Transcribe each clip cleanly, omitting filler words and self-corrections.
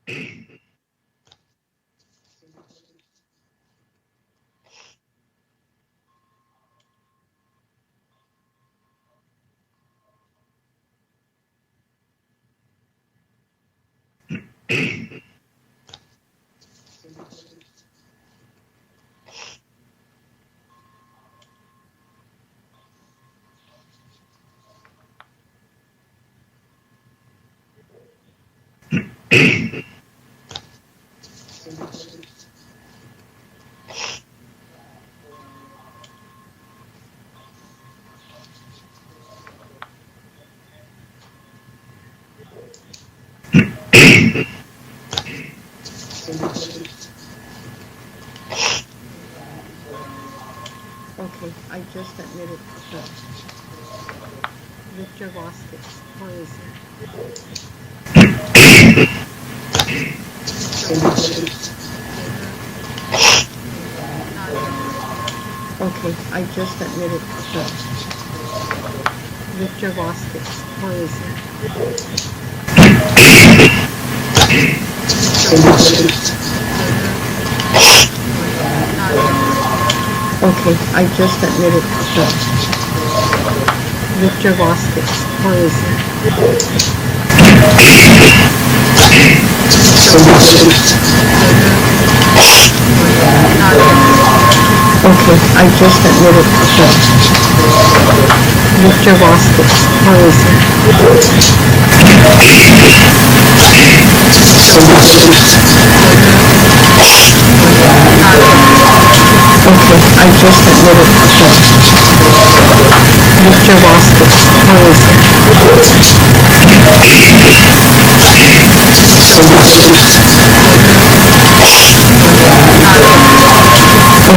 Okay, I just admitted Victor Vasquez. Where is he? Okay, I just admitted Victor Vasquez. Where is he? Okay, I just admitted Victor Vasquez. Where is he? Okay, I just admitted Victor Vasquez. Where is he? Okay, I just admitted Victor Vasquez. Where is he? Okay, I just admitted Victor Vasquez. Where is he?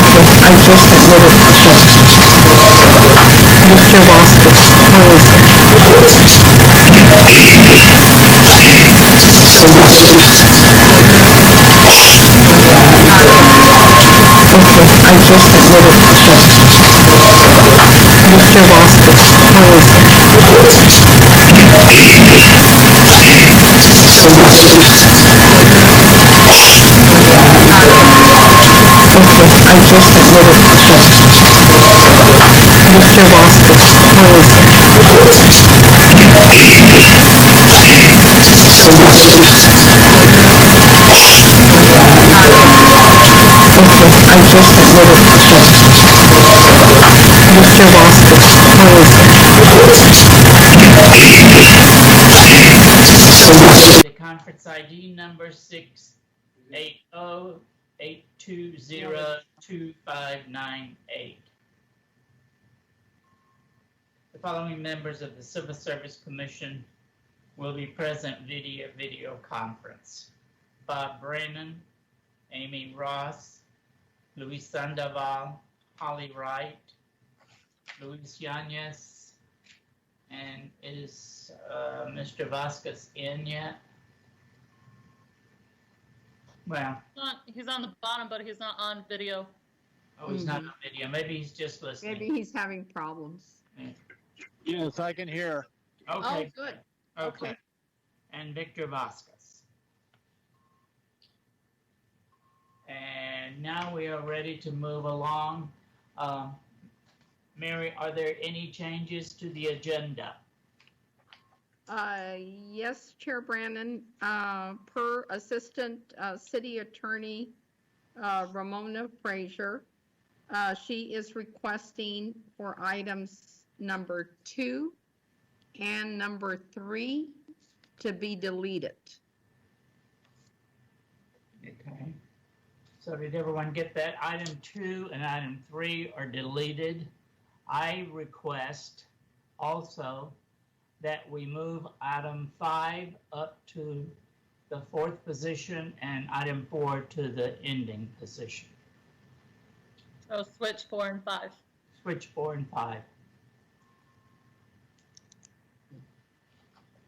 Okay, I just admitted Victor Vasquez. Where is he? Okay, I just admitted Victor Vasquez. Where is he? Okay, I just admitted Victor Vasquez. Where is he? The conference ID number 680-820-2598. The following members of the Civil Service Commission will be present via video conference: Bob Brannon, Amy Ross, Luis Sandoval, Holly Wright, Luis Yanez, and is Mr. Vasquez in yet? Well, he's on the bottom, but he's not on video. Oh, he's not on video. Maybe he's just listening. Maybe he's having problems. Yeah. Yes, I can hear. Okay. Oh, good. Okay. And Victor Vasquez. And now we are ready to move along. Mary, are there any changes to the agenda? Yes, Chair Brannon, per Assistant City Attorney Ramona Frazier, she is requesting for items number 2 and number 3 to be deleted. Okay. So did everyone get that? Item 2 and item 3 are deleted. I request also that we move item 5 up to the 4th position and item 4 to the ending position. So switch 4 and 5. Switch 4 and 5.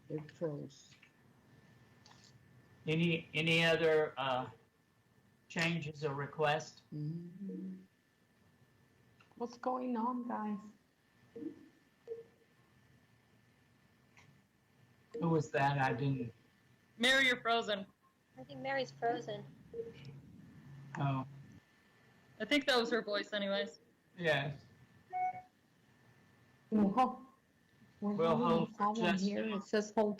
It froze. Any other changes or requests? What's going on, guys? Who was that? I didn't. Mary, you're frozen. I think Mary's frozen. Oh, I think that was her voice anyways. yes. We're We'll having hold a for problem just a here. moment. It says hold.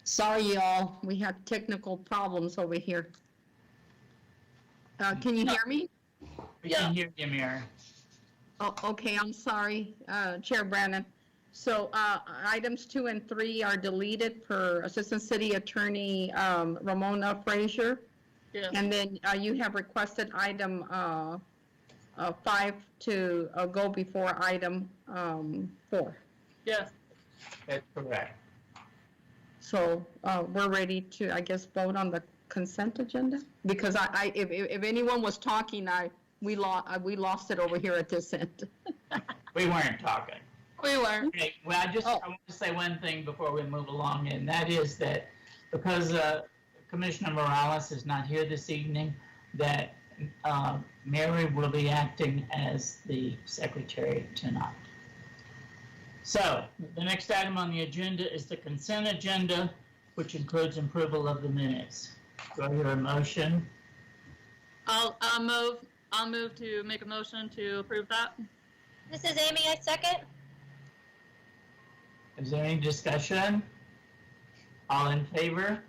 Sorry, y'all. We had technical problems over here. Can you hear me? We can hear you, Mary. Oh, okay, I'm sorry, Chair Brandon. So, items 2 and 3 are deleted per Assistant City Attorney, Ramona Frazier. Yes. And then, you have requested item, 5 to, go before item, 4. Yes. That's correct. So, we're ready to, I guess, vote on the consent agenda? Because if anyone was talking, we lost it over here at this end. We weren't talking. We were. Okay, well, I want to say one thing before we move along, and that is that because Commissioner Morales is not here this evening, that Mary will be acting as the secretary tonight. So, the next item on the agenda is the consent agenda, which includes approval of the minutes. Do I hear a motion? I'll move to make a motion to approve that. This is Amy, I second. Is there any discussion? All in favor?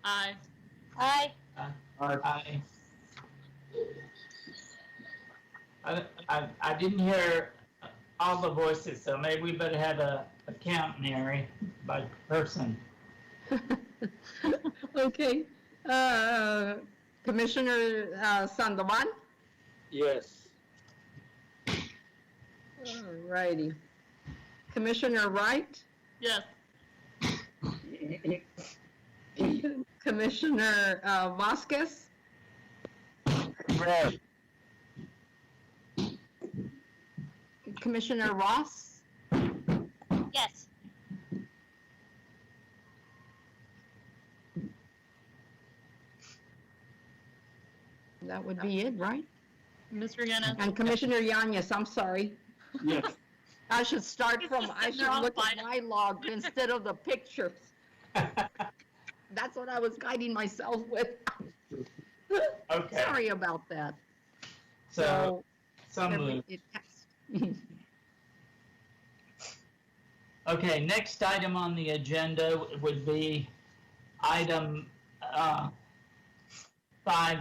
Aye. Aye. Aye. I didn't hear all the voices, so maybe we better have a count, Mary, by person. Okay, Commissioner Sandoval? Yes. All righty. Commissioner Wright? Yes. Commissioner Vasquez? Yes. Commissioner Ross? Yes. That would be it, right? Mr. Yanez. And Commissioner Yanez, I'm sorry. Yes. I should start from, I should They're all look at fine. my log instead of the pictures. That's what I was guiding myself with. Okay. Sorry about that. So moved. It passed. Okay, next item on the agenda would be item 5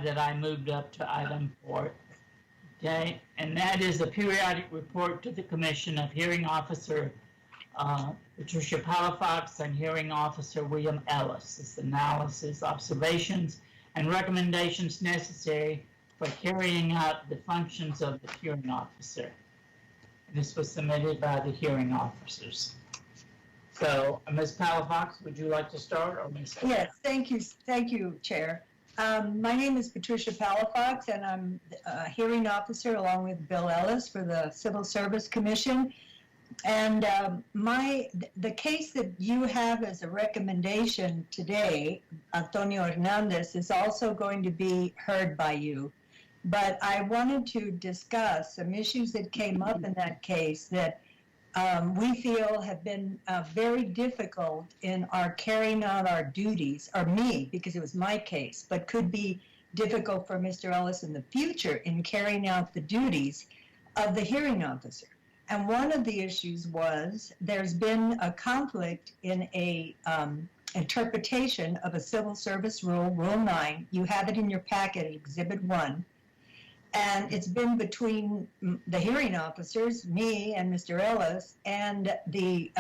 that I moved up to item 4. Okay, and that is a periodic report to the Commission of Hearing Officer Patricia Palafox and Hearing Officer William Ellis. It's analysis, observations, and recommendations necessary for carrying out the functions of the hearing officer. This was submitted by the hearing officers. So, Ms. Palafox, would you like to start, or Ms. Yes, thank you, Chair. My name is Patricia Palafox, and I'm a hearing officer along with Bill Ellis for the Civil Service Commission. And the case that you have as a recommendation today, Antonio Hernandez, is also going to be heard by you. But I wanted to discuss some issues that came up in that case that we feel have been very difficult in our carrying out our duties, or me, because it was my case, but could be difficult for Mr. Ellis in the future in carrying out the duties of the hearing officer. And one of the issues was there's been a conflict in a interpretation of a civil service rule, Rule 9. You have it in your packet, Exhibit 1. And it's been between the hearing officers, me and Mr. Ellis, and the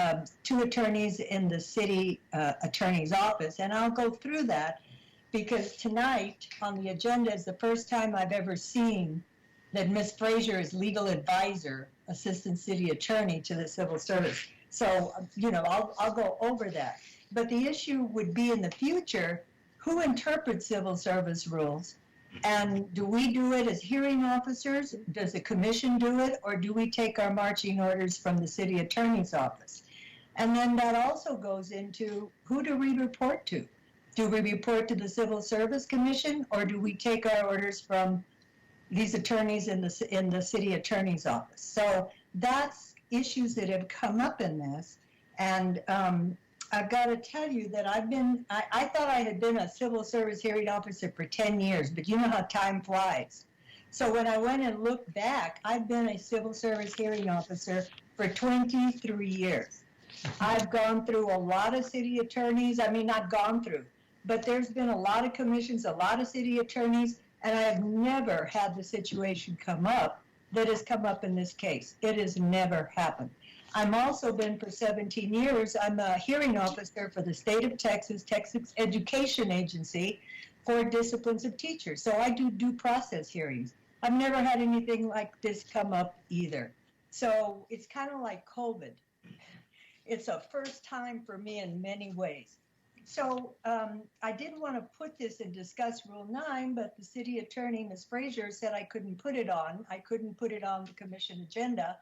two attorneys in the city attorney's office. And I'll go through that because tonight on the agenda is the first time I've ever seen that Ms. Frazier is legal advisor, assistant city attorney to the civil service. So, you know, I'll go over that. But the issue would be in the future, who interprets civil service rules? And do we do it as hearing officers? Does the commission do it? Or do we take our marching orders from the city attorney's office? And then that also goes into who do we report to? Do we report to the Civil Service Commission, or do we take our orders from these attorneys in the city attorney's office? So that's issues that have come up in this. And I've got to tell you that I thought I had been a civil service hearing officer for 10 years, but you know how time flies. So when I went and looked back, I've been a civil service hearing officer for 23 years. I've gone through a lot of city attorneys. I mean, not gone through, but there's been a lot of commissions, a lot of city attorneys, and I have never had the situation come up that has come up in this case. It has never happened. I'm also been for 17 years, I'm a hearing officer for the state of Texas, Texas Education Agency for disciplines of teachers. So I do due process hearings. I've never had anything like this come up either. So it's kind of like COVID. It's a first time for me in many ways. So I didn't want to put this and discuss Rule 9, but the city attorney, Ms. Frazier, said I couldn't put it on. I couldn't put it on the commission agenda,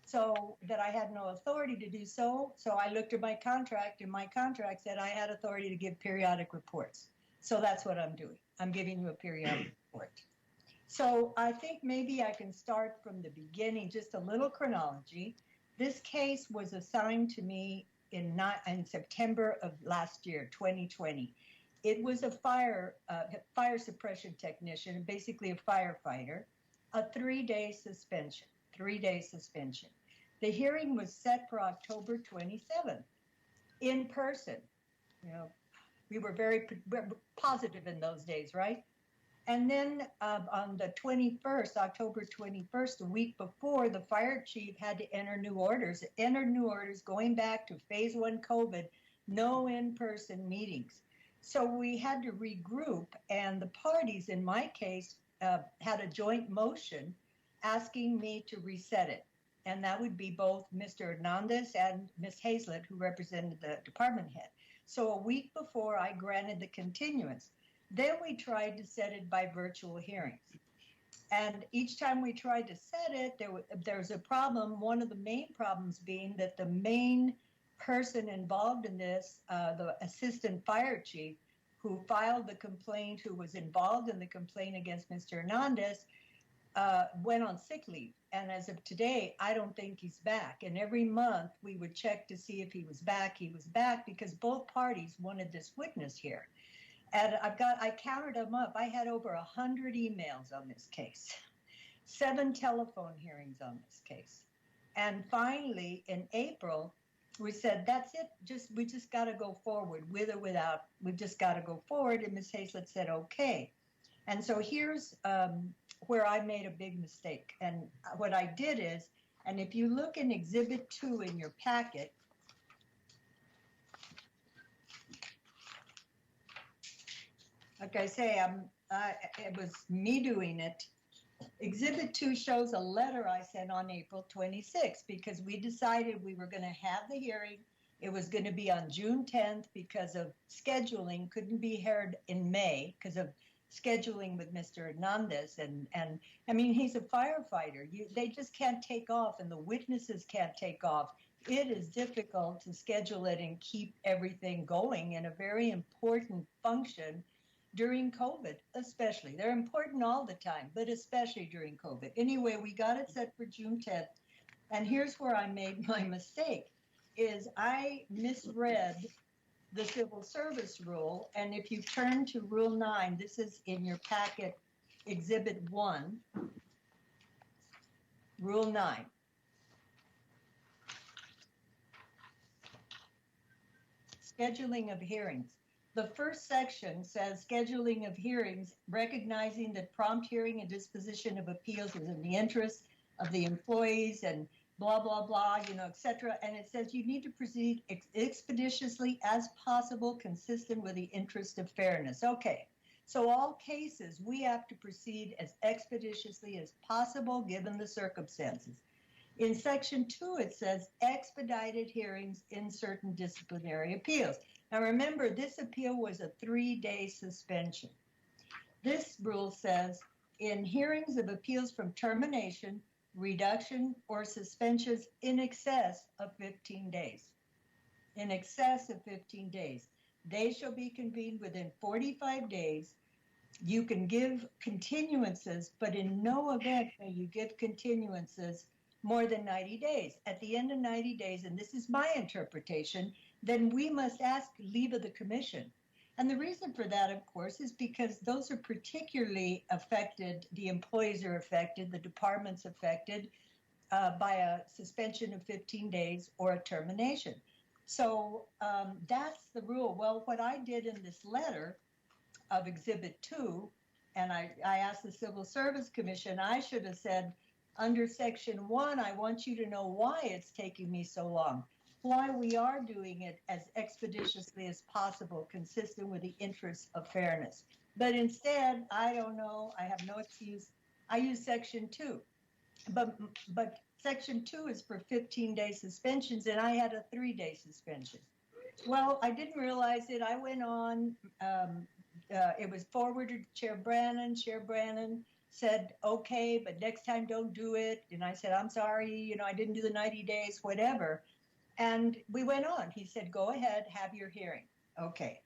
so that I had no authority to do so. So I looked at my contract, and my contract said I had authority to give periodic reports. So that's what I'm doing. I'm giving you a periodic report. So I think maybe I can start from the beginning, just a little chronology. This case was assigned to me in September of last year, 2020. It was a fire suppression technician, basically a firefighter, a 3-day suspension. 3-day suspension. The hearing was set for October 27th, in person. You know, we were very positive in those days, right? And then on the 21st, October 21st, a week before, the fire chief had to enter new orders. Entered new orders going back to phase 1 COVID, no in-person meetings. So we had to regroup, and the parties, in my case, had a joint motion asking me to reset it. And that would be both Mr. Hernandez and Ms. Hazlett, who represented the department head. So a week before, I granted the continuance. Then we tried to set it by virtual hearings. And each time we tried to set it, there was a problem. One of the main problems being that the main person involved in this, the assistant fire chief who filed the complaint, who was involved in the complaint against Mr. Hernandez, went on sick leave. And as of today, I don't think he's back. And every month we would check to see if he was back. He was back because both parties wanted this witness here. And I counted them up. I had over 100 emails on this case, 7 telephone hearings on this case. And finally, in April, we said, that's it. We just got to go forward, with or without. We've just got to go forward. And Ms. Hazlett said, okay. And so here's where I made a big mistake. And what I did is, and if you look in Exhibit 2 in your packet, like I say, it was me doing it. Exhibit 2 shows a letter I sent on April 26th because we decided we were going to have the hearing. It was going to be on June 10th because of scheduling, couldn't be heard in May because of scheduling with Mr. Hernandez. And I mean, he's a firefighter. They just can't take off, and the witnesses can't take off. It is difficult to schedule it and keep everything going in a very important function during COVID, especially. They're important all the time, but especially during COVID. Anyway, we got it set for June 10th. And here's where I made my mistake, is I misread the civil service rule. And if you turn to Rule 9, this is in your packet, Exhibit 1, Rule 9. Scheduling of hearings. The first section says scheduling of hearings, recognizing that prompt hearing and disposition of appeals is in the interest of the employees and blah, blah, blah, et cetera. And it says you need to proceed expeditiously as possible, consistent with the interest of fairness. Okay, so all cases, we have to proceed as expeditiously as possible given the circumstances. In Section 2, it says expedited hearings in certain disciplinary appeals. Now remember, this appeal was a 3-day suspension. This rule says in hearings of appeals from termination, reduction, or suspensions in excess of 15 days. In excess of 15 days. They shall be convened within 45 days. You can give continuances, but in no event may you give continuances more than 90 days. At the end of 90 days, and this is my interpretation, then we must ask leave of the commission. And the reason for that, of course, is because those are particularly affected, the employees are affected, the department's affected by a suspension of 15 days or a termination. So that's the rule. Well, what I did in this letter of Exhibit 2, and I asked the Civil Service Commission, I should have said, under Section 1, I want you to know why it's taking me so long, why we are doing it as expeditiously as possible, consistent with the interests of fairness. But instead, I don't know, I have no excuse. I use Section 2. But Section 2 is for 15-day suspensions, and I had a 3-day suspension. Well, I didn't realize it. I went on. It was forwarded to Chair Brannon. Chair Brannon said, okay, but next time don't do it. And I said, I'm sorry, I didn't do the 90 days, whatever. And we went on. He said, go ahead, have your hearing. Okay.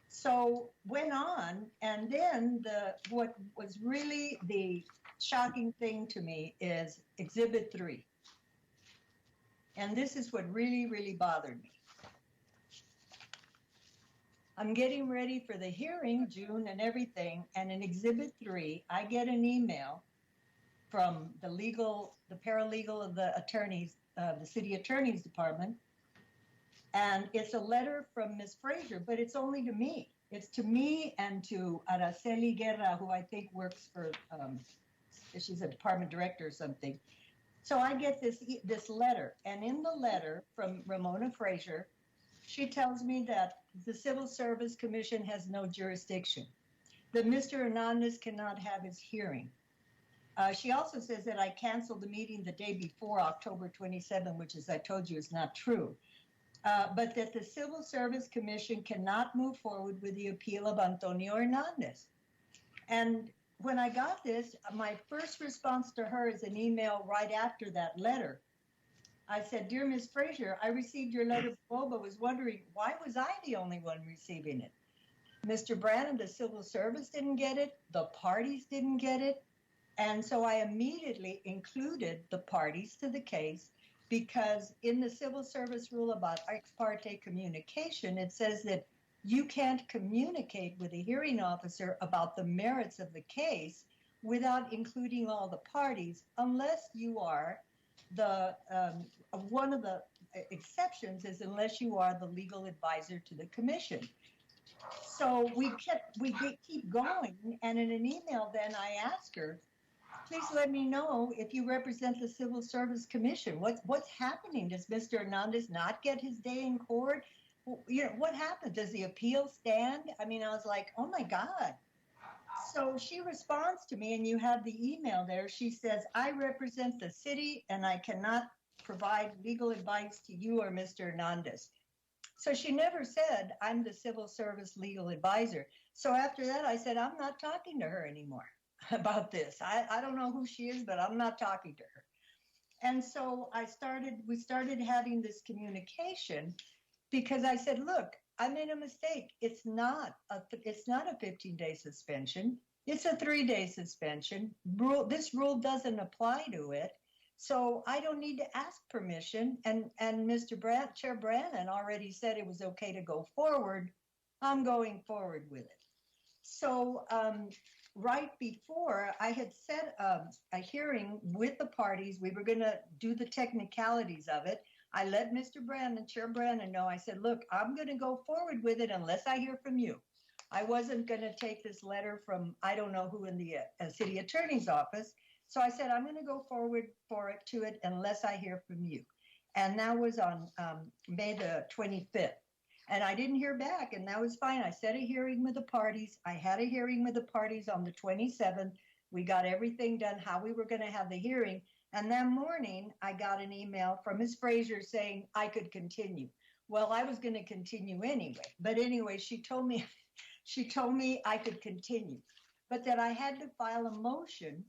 So went on, and then what was really the shocking thing to me is Exhibit 3. And this is what really, really bothered me. I'm getting ready for the hearing, June and everything, and in Exhibit 3, I get an email from the paralegal of the attorneys, the city attorney's department, and it's a letter from Ms. Frazier, but it's only to me. It's to me and to Araceli Guerra, who I think works for, she's a department director or something. So I get this letter, and in the letter from Ramona Frazier, she tells me that the Civil Service Commission has no jurisdiction, that Mr. Hernandez cannot have his hearing. She also says that I canceled the meeting the day before, October 27, which, as I told you, is not true. But that the Civil Service Commission cannot move forward with the appeal of Antonio Hernandez. And when I got this, my first response to her is an email right after that letter. I said, dear Ms. Frazier, I received your letter below, but was wondering, why was I the only one receiving it? Mr. Brannon, the Civil Service didn't get it. The parties didn't get it. And so I immediately included the parties to the case, because in the Civil Service rule about ex parte communication, it says that you can't communicate with a hearing officer about the merits of the case without including all the parties, unless you are one of the exceptions is unless you are the legal advisor to the commission. So we keep going, and in an email then I asked her, please let me know if you represent the Civil Service Commission. What's happening? Does Mr. Hernandez not get his day in court? What happened? Does the appeal stand? I mean, I was like, oh my God. So she responds to me, and you have the email there. She says, I represent the city and I cannot provide legal advice to you or Mr. Hernandez. So she never said, I'm the Civil Service legal advisor. So after that, I said, I'm not talking to her anymore about this. I don't know who she is, but I'm not talking to her. And so we started having this communication, because I said, look, I made a mistake. It's not a 15-day suspension. It's a 3-day suspension. This rule doesn't apply to it. So I don't need to ask permission. And Chair Brannon already said it was okay to go forward. I'm going forward with it. So right before I had set a hearing with the parties, we were going to do the technicalities of it. I let Mr. Brandon, Chair Brandon, know. I said, look, I'm going to go forward with it unless I hear from you. I wasn't going to take this letter from I don't know who in the city attorney's office. So I said, I'm going to go forward to it unless I hear from you. And that was on May the 25th. And I didn't hear back, and that was fine. I set a hearing with the parties. I had a hearing with the parties on the 27th. We got everything done, how we were going to have the hearing. And that morning, I got an email from Ms. Frazier saying I could continue. Well, I was going to continue anyway. But anyway, she told me I could continue, but that I had to file a motion,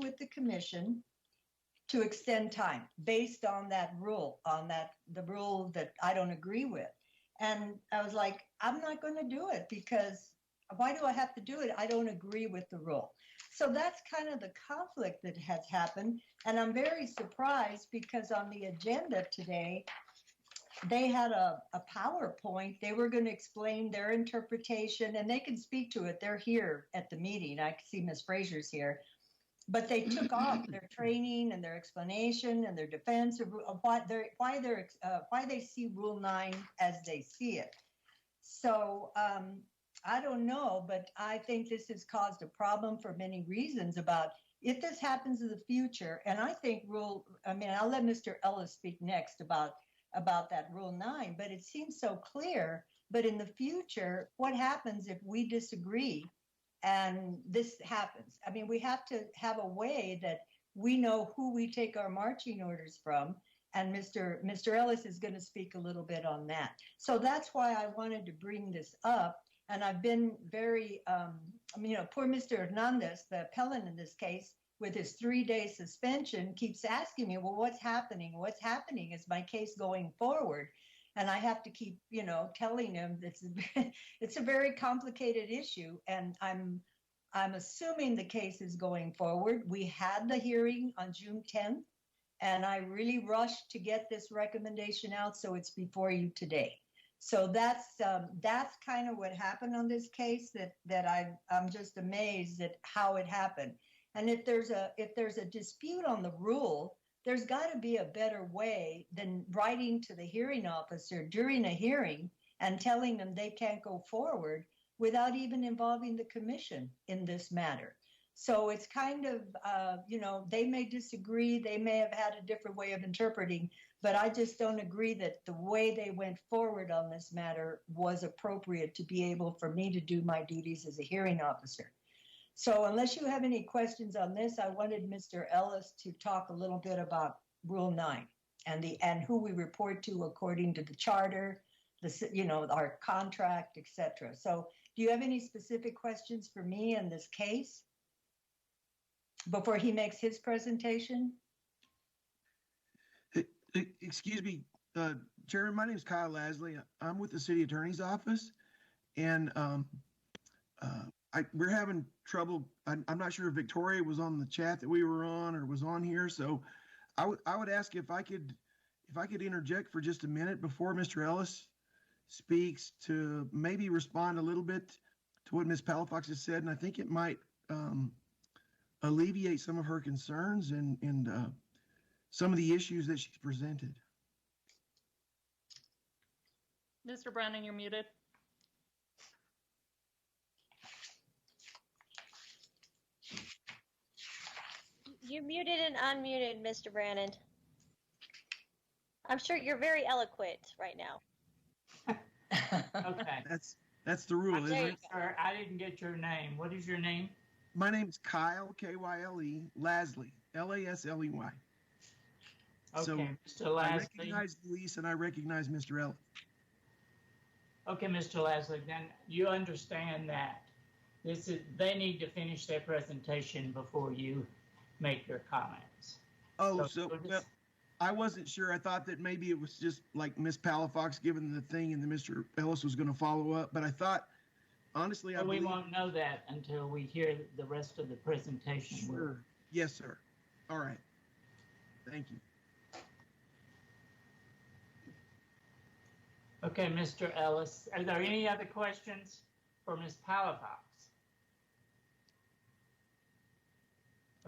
with the commission to extend time based on that rule, the rule that I don't agree with. And I was like, I'm not going to do it because why do I have to do it? I don't agree with the rule. So that's kind of the conflict that has happened. And I'm very surprised because on the agenda today, they had a PowerPoint. They were going to explain their interpretation and they can speak to it. They're here at the meeting. I see Ms. Frazier's here. But they took off their training and their explanation and their defense of why they see Rule 9 as they see it. So I don't know, but I think this has caused a problem for many reasons about if this happens in the future. And I think I'll let Mr. Ellis speak next about that Rule 9, but it seems so clear. But in the future, what happens if we disagree? And this happens. I mean, we have to have a way that we know who we take our marching orders from. And Mr. Ellis is going to speak a little bit on that. So that's why I wanted to bring this up. And I've been very, poor Mr. Hernandez, the appellant in this case, with his 3-day suspension, keeps asking me, well, what's happening? What's happening? Is my case going forward? And I have to keep, telling him it's a very complicated issue. And I'm assuming the case is going forward. We had the hearing on June 10th, and I really rushed to get this recommendation out, so it's before you today. So that's kind of what happened on this case. That I'm just amazed at how it happened. And if there's a dispute on the rule, there's got to be a better way than writing to the hearing officer during a hearing and telling them they can't go forward without even involving the commission in this matter. So it's kind of, they may disagree, they may have had a different way of interpreting, but I just don't agree that the way they went forward on this matter was appropriate to be able for me to do my duties as a hearing officer. So unless you have any questions on this, I wanted Mr. Ellis to talk a little bit about Rule 9 and who we report to according to the charter, our contract, etc. So do you have any specific questions for me in this case before he makes his presentation? Excuse me, Chairman, my name is Kyle Lasley. I'm with the city attorney's office, and we're having trouble. I'm not sure if Victoria was on the chat that we were on or was on here. So I would ask if I could interject for just a minute before Mr. Ellis speaks to maybe respond a little bit to what Ms. Palafox has said. And I think it might alleviate some of her concerns and some of the issues that she's presented. Mr. Brandon, you're muted. You muted and unmuted, Mr. Brannon. I'm sure you're very eloquent right now. Okay. That's the rule, isn't it? Sir, I didn't get your name. What is your name? My name's Kyle, K-Y-L-E, Lasley, L-A-S-L-E-Y. Okay, So Mr. Lasley. I recognize Luis and I recognize Mr. Ellis. Okay, Mr. Lasley, then you understand that they need to finish their presentation before you make your comments. Oh, well, I wasn't sure. I thought that maybe it was just like Miss Palafox giving the thing and then Mr. Ellis was going to follow up. But I thought, honestly, we won't know that until we hear the rest of the presentation. Sure. Yes, sir. All right. Thank you. Okay, Mr. Ellis, are there any other questions for Ms. Palafox?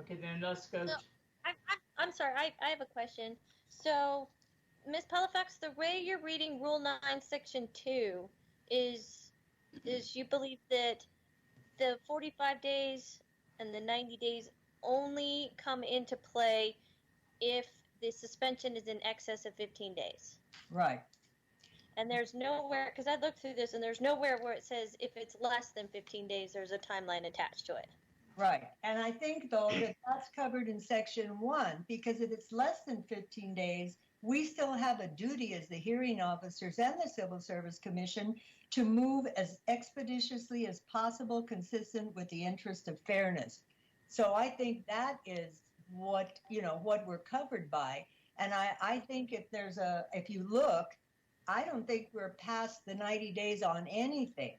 Okay, then let's go. No. I'm sorry, I have a question. So, Ms. Palafox, the way you're reading Rule 9, Section 2 is you believe that the 45 days and the 90 days only come into play if the suspension is in excess of 15 days. Right. And there's nowhere, because I looked through this, and there's nowhere where it says if it's less than 15 days, there's a timeline attached to it. Right. And I think, though, that that's covered in Section 1, because if it's less than 15 days, we still have a duty as the hearing officers and the Civil Service Commission to move as expeditiously as possible, consistent with the interest of fairness. So I think that is what, what we're covered by. And I think if you look, I don't think we're past the 90 days on anything.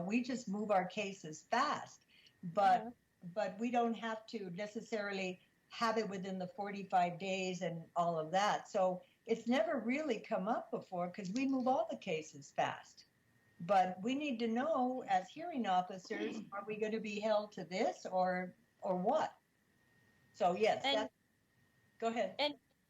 We just move our cases fast. But we don't have to necessarily have it within the 45 days and all of that. So it's never really come up before because we move all the cases fast. But we need to know as hearing officers, are we going to be held to this or what? So yes, go ahead.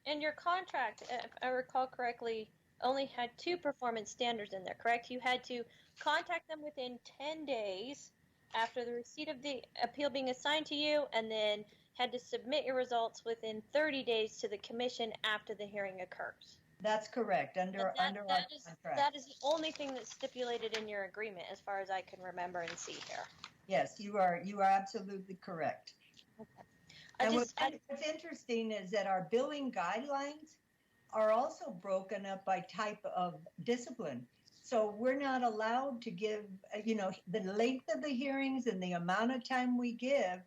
And your contract, if I recall correctly, only had 2 performance standards in there, correct? You had to contact them within 10 days after the receipt of the appeal being assigned to you, and then had to submit your results within 30 days to the commission after the hearing occurs. That's correct, under our contract. That is the only thing that's stipulated in your agreement, as far as I can remember and see here. Yes, you are absolutely correct. Okay. And what's interesting is that our billing guidelines are also broken up by type of discipline. So we're not allowed to give, the length of the hearings and the amount of time we give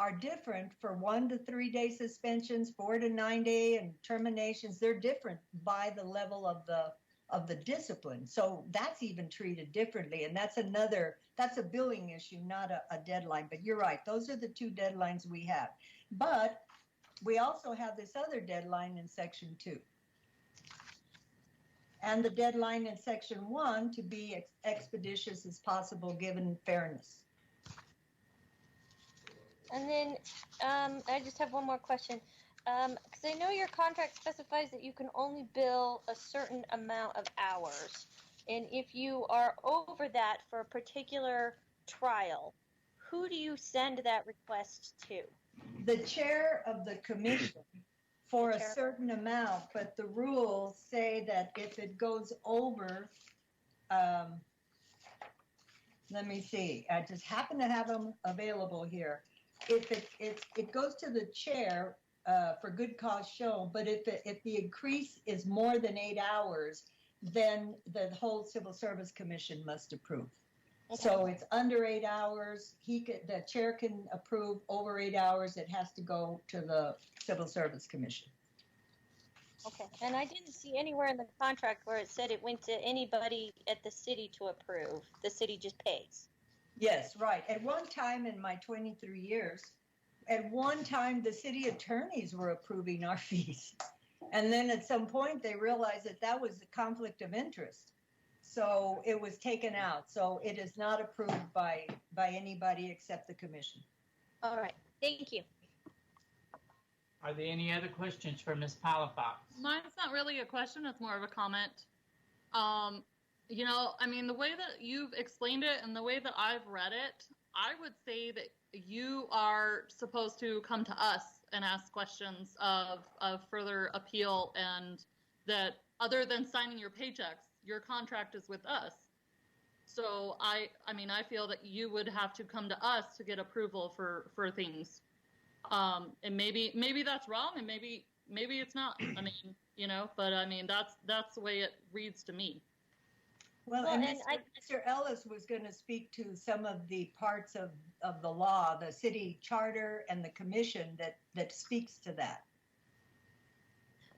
are different for 1 to 3 day suspensions, 4 to 9 day, and terminations. They're different by the level of the discipline. So that's even treated differently. And that's a billing issue, not a deadline. But you're right. Those are the 2 deadlines we have. But we also have this other deadline in Section 2. And the deadline in Section 1 to be expeditious as possible given fairness. And then I just have one more question. Because I know your contract specifies that you can only bill a certain amount of hours. And if you are over that for a particular trial, who do you send that request to? The chair of the commission for a certain amount, but the rules say that if it goes over, let me see, I just happen to have them available here. If it goes to the chair for good cause shown, but if the increase is more than 8 hours, then the whole Civil Service Commission must approve. Okay. So it's under 8 hours. The chair can approve. Over 8 hours, it has to go to the Civil Service Commission. Okay, and I didn't see anywhere in the contract where it said it went to anybody at the city to approve. The city just pays. Yes, right. At one time in my 23 years, at one time the city attorneys were approving our fees. And then at some point they realized that was a conflict of interest. So it was taken out. So it is not approved by anybody except the commission. All right, thank you. Are there any other questions for Ms. Palafox? Mine's not really a question, it's more of a comment. The way that you've explained it and the way that I've read it, I would say that you are supposed to come to us and ask questions of further appeal, and that other than signing your paychecks, your contract is with us. So I feel that you would have to come to us to get approval for things. And maybe that's wrong, and maybe it's not. But that's the way it reads to me. Well, and Mr. Ellis was going to speak to some of the parts of the law, the city charter and the commission that speaks to that.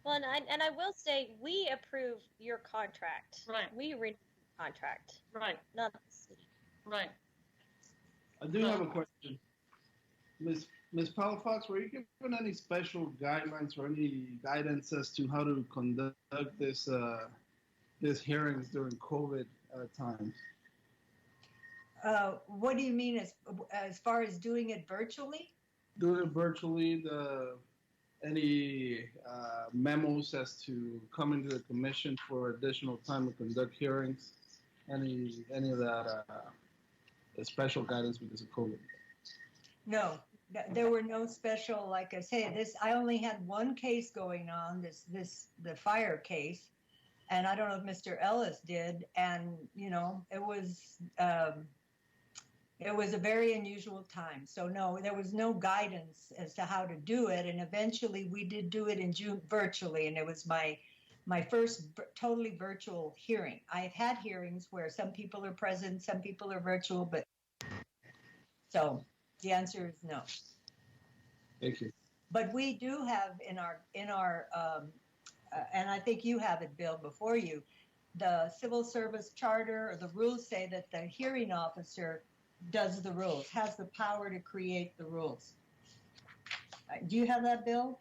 Well, and I will say, we approve your contract. Right. We renew the contract. Right. Not the city. Right. I do have a question. Ms. Ms. Palafox, were you given any special guidelines or any guidance as to how to conduct this hearings during COVID times? What do you mean as far as doing it virtually? Doing it virtually, any memos as to coming to the commission for additional time to conduct hearings? Any of that special guidance because of COVID? No, there were no special, like I say, I only had one case going on, the fire case. And I don't know if Mr. Ellis did. And, it was a very unusual time. So no, there was no guidance as to how to do it. And eventually we did do it in June virtually. And it was my first totally virtual hearing. I've had hearings where some people are present, some people are virtual, but so the answer is no. Thank you. But we do have in our and I think you have it, Bill, before you, the civil service charter or the rules say that the hearing officer does the rules, has the power to create the rules. Do you have that, Bill?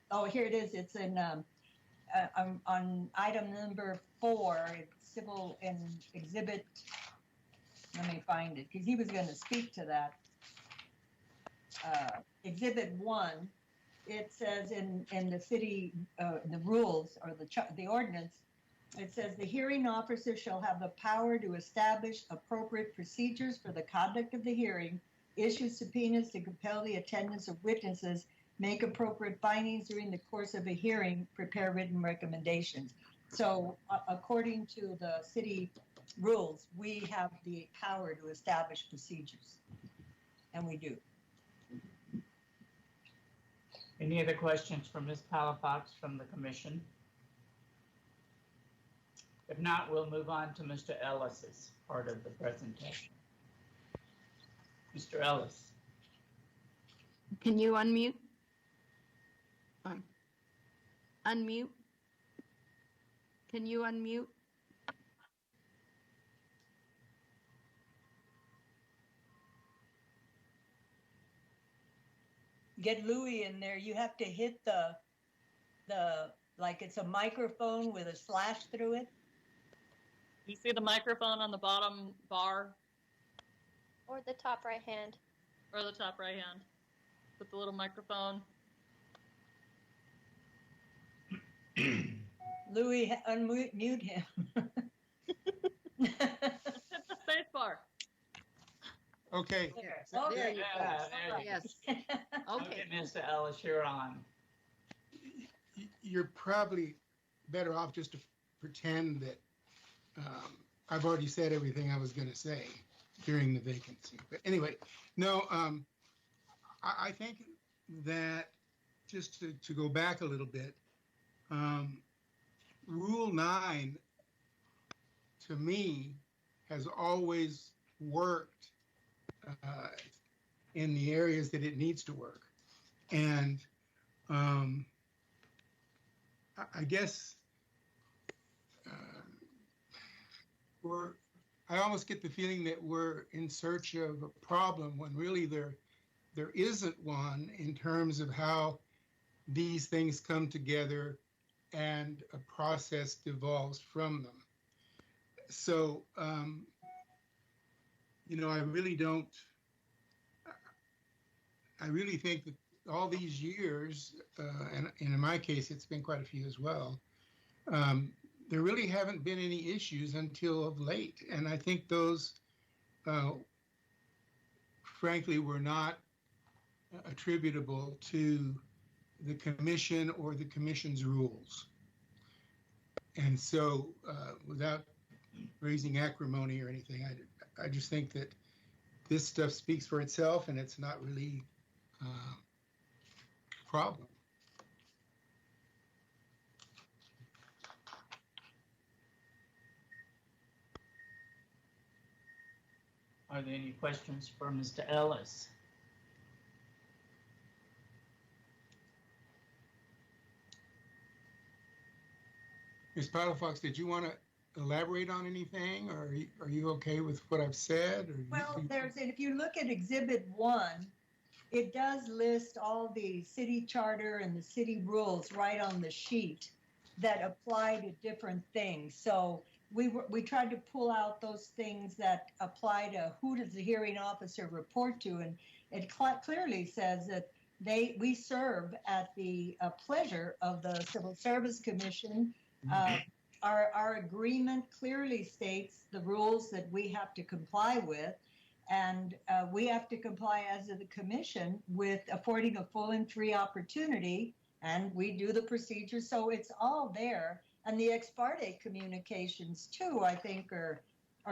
Oh, here it is. It's in on item number 4, civil and exhibit. Let me find it because he was going to speak to that. Exhibit 1. It says in the city, the rules or the ordinance, it says the hearing officer shall have the power to establish appropriate procedures for the conduct of the hearing, issue subpoenas to compel the attendance of witnesses, make appropriate findings during the course of a hearing, prepare written recommendations. So according to the city rules, we have the power to establish procedures, and we do. Any other questions for Ms. Palafox from the commission? If not, we'll move on to Mr. Ellis's part of the presentation. Mr. Ellis. Can you unmute? Fine. Unmute. Can you unmute? Get Louis in there. You have to hit the like it's a microphone with a slash through it. You see the microphone on the bottom bar Or the top right hand. or the top right hand with the little microphone? Louis, unmute him. Hit the space bar. Okay, There. There Okay. you Yeah, go. there you Yes. go. Okay. Okay, Mr. Ellis, you're on. you're probably better off just to pretend that I've already said everything I was going to say during the vacancy. But anyway, no, I think that just to go back a little bit, Rule 9, to me, has always worked in the areas that it needs to work. And I guess I almost get the feeling that we're in search of a problem when really there isn't one in terms of how these things come together and a process devolves from them. So, I really think that all these years, and in my case, it's been quite a few as well, there really haven't been any issues until of late. And I think those, frankly, were not attributable to the commission or the commission's rules. And so without raising acrimony or anything, I just think that this stuff speaks for itself and it's not really a problem. Are there any questions for Mr. Ellis? Ms. Palafox, did you want to elaborate on anything, or are you okay with what I've said? Or Well, if you look at Exhibit 1, it does list all the city charter and the city rules right on the sheet that apply to different things. So we tried to pull out those things that apply to who does the hearing officer report to, and it clearly says that we serve at the pleasure of the Civil Service Commission. Our agreement clearly states the rules that we have to comply with, and we have to comply as the commission with affording a full and free opportunity, and we do the procedures, so it's all there. And the ex parte communications too, I think, are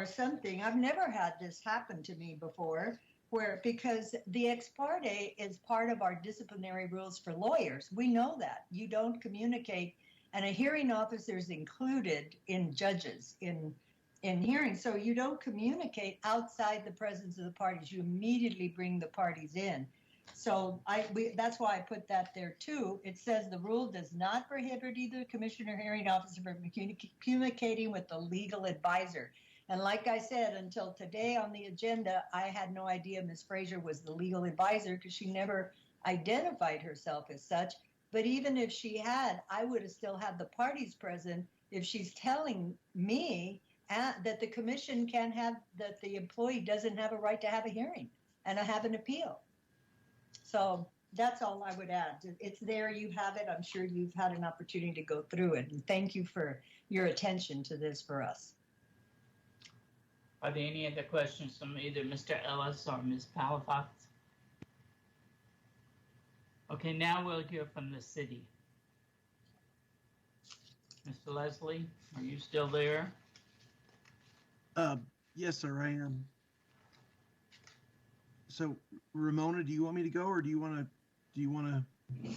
something. I've never had this happen to me before, because the ex parte is part of our disciplinary rules for lawyers. We know that. You don't communicate, and a hearing officer is included in judges in hearings. So you don't communicate outside the presence of the parties. You immediately bring the parties in. So that's why I put that there too. It says the rule does not prohibit either commissioner or hearing officer from communicating with the legal advisor. And like I said, until today on the agenda, I had no idea Ms. Frazier was the legal advisor because she never identified herself as such. But even if she had, I would have still had the parties present if she's telling me that the commission can have, that the employee doesn't have a right to have a hearing and have an appeal. So that's all I would add. It's there, you have it. I'm sure you've had an opportunity to go through it. And thank you for your attention to this for us. Are there any other questions from either Mr. Ellis or Ms. Palafox? Okay, now we'll hear from the city. Mr. Leslie, are you still there? Yes, sir, I am. So, Ramona, do you want me to go, or do you want to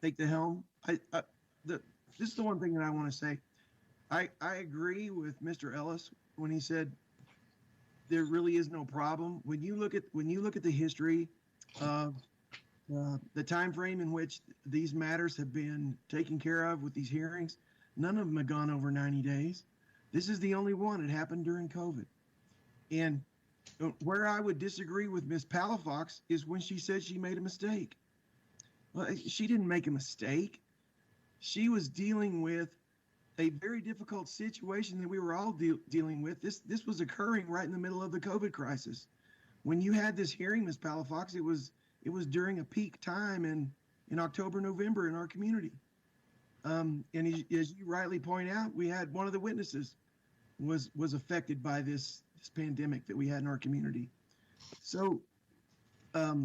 take the helm? This is the one thing that I want to say. I agree with Mr. Ellis when he said there really is no problem. When you look at the history of the time frame in which these matters have been taken care of with these hearings, none of them have gone over 90 days. This is the only one. It happened during COVID. And where I would disagree with Ms. Palafox is when she said she made a mistake. Well, she didn't make a mistake. She was dealing with a very difficult situation that we were all dealing with. This was occurring right in the middle of the COVID crisis. When you had this hearing, Ms. Palafox, it was during a peak time in October, November in our community. And as you rightly point out, we had one of the witnesses was affected by this pandemic that we had in our community. So I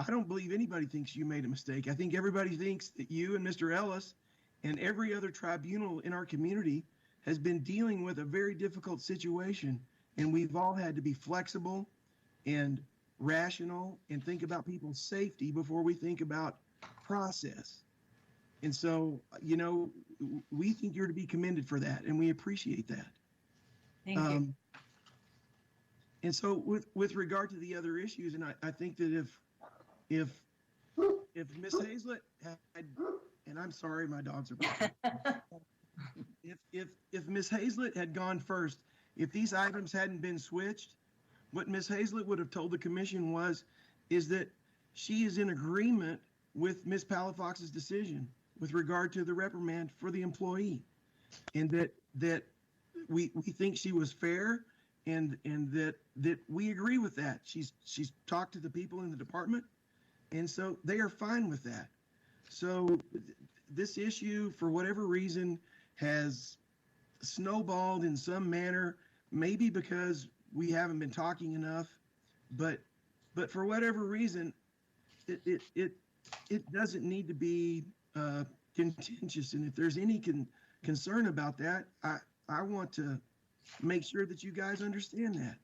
don't believe anybody thinks you made a mistake. I think everybody thinks that you and Mr. Ellis and every other tribunal in our community has been dealing with a very difficult situation. And we've all had to be flexible and rational and think about people's safety before we think about process. And so, we think you're to be commended for that, and we appreciate that. Thank you. And so with regard to the other issues, and I think that if Miss Hazlett had, and I'm sorry, my dogs are barking. if Miss Hazlett had gone first, if these items hadn't been switched, what Miss Hazlett would have told the commission is that she is in agreement with Miss Palafox's decision with regard to the reprimand for the employee, and that we think she was fair, and that we agree with that. She's talked to the people in the department, and so they are fine with that. So this issue, for whatever reason, has snowballed in some manner, maybe because we haven't been talking enough, but for whatever reason, it doesn't need to be contentious. And if there's any concern about that, I want to make sure that you guys understand that.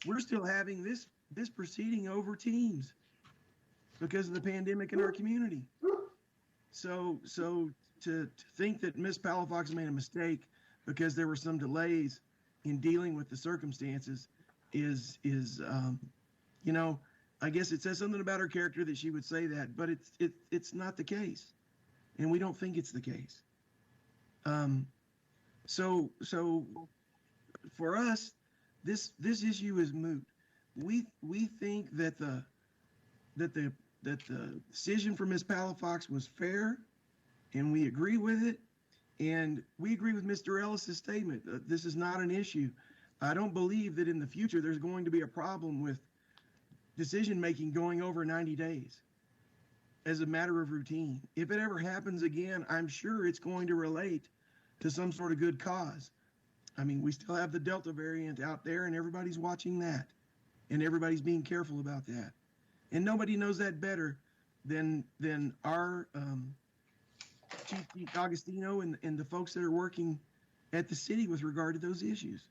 We're still having this proceeding over Teams because of the pandemic in our community. So to think that Ms. Palafox made a mistake because there were some delays in dealing with the circumstances is I guess it says something about her character that she would say that, but it's not the case, and we don't think it's the case. So for us, this issue is moot. We think that the decision for Ms. Palafox was fair, and we agree with it. And we agree with Mr. Ellis's statement. This is not an issue. I don't believe that in the future there's going to be a problem with decision-making going over 90 days as a matter of routine. If it ever happens again, I'm sure it's going to relate to some sort of good cause. I mean, we still have the Delta variant out there, and everybody's watching that, and everybody's being careful about that. And nobody knows that better than our Chief Augustino and the folks that are working at the city with regard to those issues.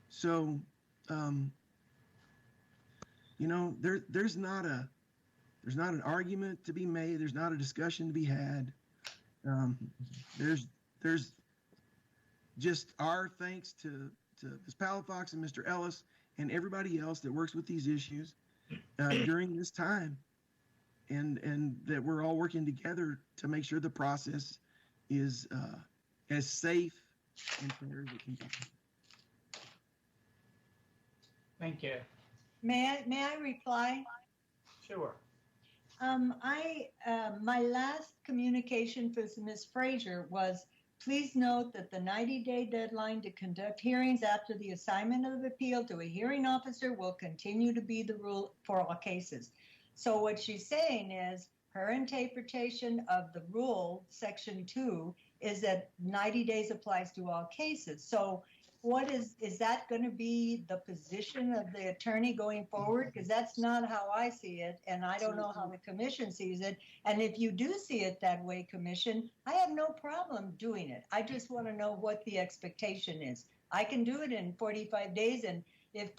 So, you know, there's not an argument to be made. There's not a discussion to be had. There's just our thanks to Ms. Palafox and Mr. Ellis and everybody else that works with these issues during this time, and that we're all working together to make sure the process is as safe and fair as it can be. Thank you. May I reply? Sure. My last communication for Ms. Frazier was, please note that the 90-day deadline to conduct hearings after the assignment of the appeal to a hearing officer will continue to be the rule for all cases. So what she's saying is her interpretation of the rule, section 2, is that 90 days applies to all cases. So what is that going to be the position of the attorney going forward? Because that's not how I see it, and I don't know how the commission sees it. And if you do see it that way, commission, I have no problem doing it. I just want to know what the expectation is. I can do it in 45 days, and if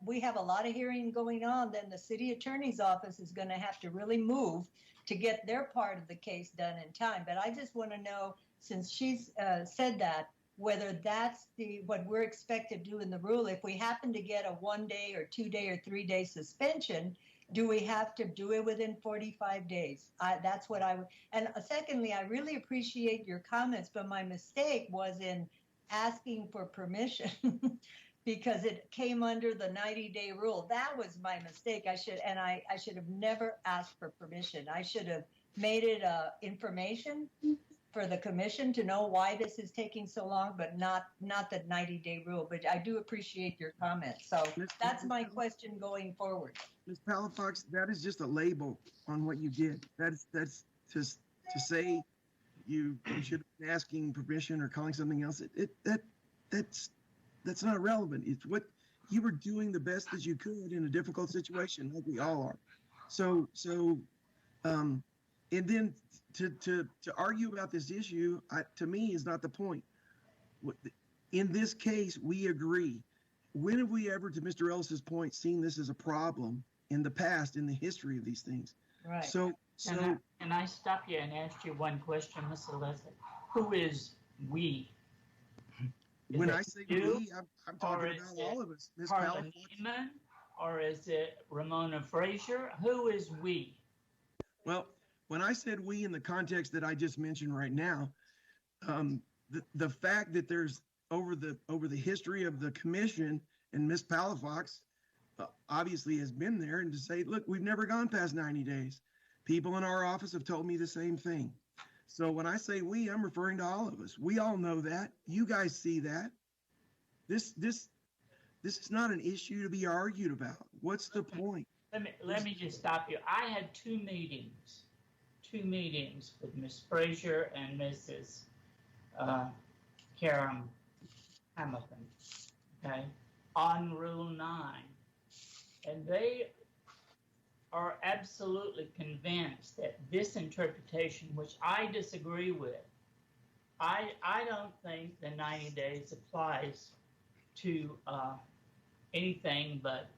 we have a lot of hearing going on, then the city attorney's office is going to have to really move to get their part of the case done in time. But I just want to know, since she's said that, whether that's what we're expected to do in the rule. If we happen to get a 1-day or 2-day or 3-day suspension, do we have to do it within 45 days? That's what I would. And secondly, I really appreciate your comments, but my mistake was in asking for permission because it came under the 90-day rule. That was my mistake. I should have never asked for permission. I should have made it information for the commission to know why this is taking so long, but not the 90-day rule. But I do appreciate your comments. So that's my question going forward. Ms. Palafox, that is just a label on what you did. That's just to say you should have been asking permission or calling something else. That's not relevant. It's what you were doing the best that you could in a difficult situation, like we all are. So and then to argue about this issue, to me, is not the point. In this case, we agree. When have we ever, to Mr. Ellis's point, seen this as a problem in the past, in the history of these things? Right. So Can I stop you and ask you one question, Mr. Leslie? Who is we? When I say we, I'm talking about all of us. Ms. Carla Palafox. Neiman, or is it Ramona Frazier? Who is we? Well, when I said we in the context that I just mentioned right now, the fact that there's over the history of the commission, and Ms. Palafox obviously has been there, and to say, look, we've never gone past 90 days. People in our office have told me the same thing. So when I say we, I'm referring to all of us. We all know that. You guys see that. This is not an issue to be argued about. What's the point? Let me just stop you. I had two meetings with Ms. Frazier and Mrs. Karen Hamilton, okay, on Rule 9. And they are absolutely convinced that this interpretation, which I disagree with, I don't think the 90 days applies to anything but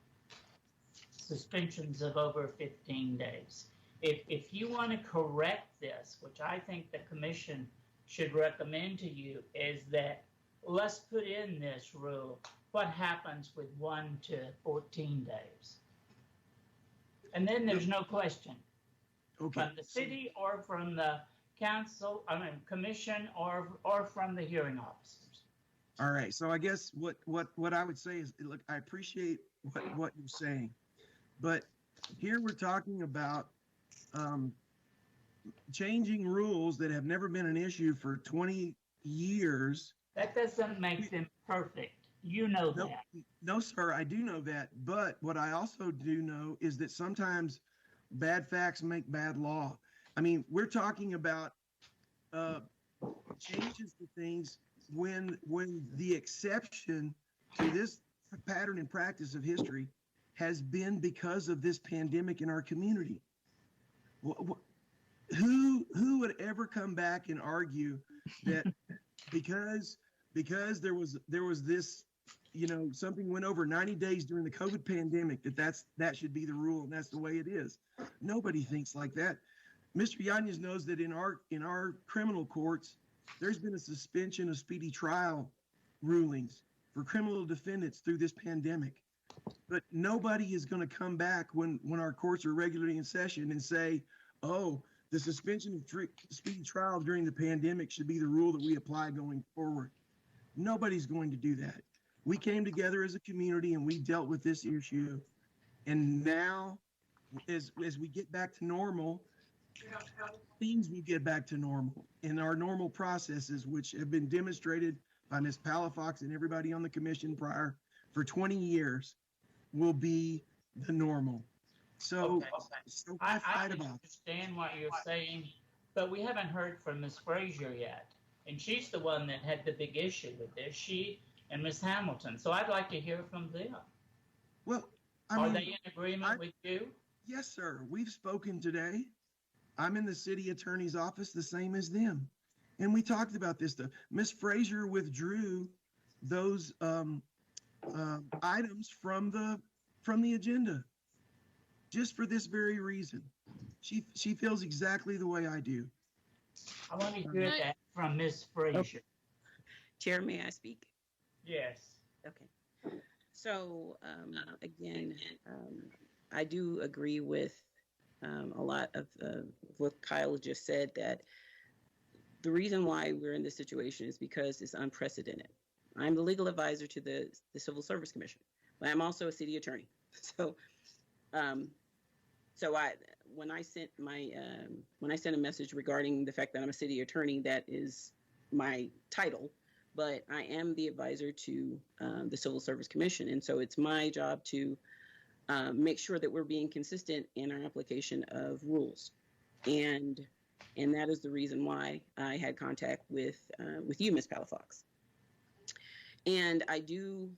suspensions of over 15 days. If you want to correct this, which I think the commission should recommend to you, is that let's put in this rule what happens with 1 to 14 days. And then there's no question. Okay. From the city or from the council, commission, or from the hearing officers. All right. So I guess what I would say is, look, I appreciate what you're saying, but here we're talking about um, changing rules that have never been an issue for 20 years. That doesn't make them perfect. You know No, that. no, sir, I do know that. But what I also do know is that sometimes bad facts make bad law. I mean, we're talking about changes to things when the exception to this pattern and practice of history has been because of this pandemic in our community. Who would ever come back and argue that because there was this, you know, something went over 90 days during the COVID pandemic, that should be the rule and that's the way it is? Nobody thinks like that. Mr. Yanez knows that in our criminal courts, there's been a suspension of speedy trial rulings for criminal defendants through this pandemic. But nobody is going to come back when our courts are regularly in session and say, oh, the suspension of speedy trial during the pandemic should be the rule that we apply going forward. Nobody's going to do that. We came together as a community and we dealt with this issue. And now, as we get back to normal, things will get back to normal. And our normal processes, which have been demonstrated by Ms. Palafox and everybody on the commission prior for 20 years, will be the normal. So, Okay. so I fight can about it. understand what you're saying, but we haven't heard from Ms. Frazier yet. And she's the one that had the big issue with this, she and Ms. Hamilton. So I'd like to hear from them. Well, Are they in agreement with you? Yes, sir. We've spoken today. I'm in the city attorney's office, the same as them. And we talked about this stuff. Ms. Frazier withdrew those items from the agenda just for this very reason. She feels exactly the way I do. I want to hear that from Ms. Frazier. Chair, may I speak? Yes. Okay. So, again, I do agree with a lot of what Kyle just said, that the reason why we're in this situation is because it's unprecedented. I'm the legal advisor to the Civil Service Commission, but I'm also a city attorney. So, when I sent a message regarding the fact that I'm a city attorney, that is my title, but I am the advisor to the Civil Service Commission, and so it's my job to make sure that we're being consistent in our application of rules, and that is the reason why I had contact with you, Ms. Palafox. And I do,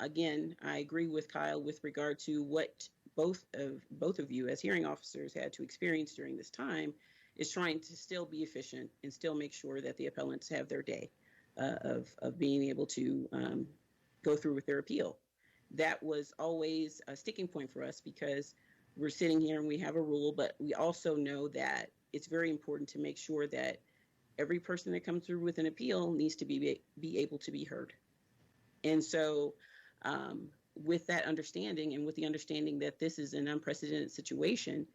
again, I agree with Kyle with regard to what both of you as hearing officers had to experience during this time, is trying to still be efficient and still make sure that the appellants have their day of being able to go through with their appeal. That was always a sticking point for us, because we're sitting here and we have a rule, but we also know that it's very important to make sure that every person that comes through with an appeal needs to be able to be heard. And so with that understanding, and with the understanding that this is an unprecedented situation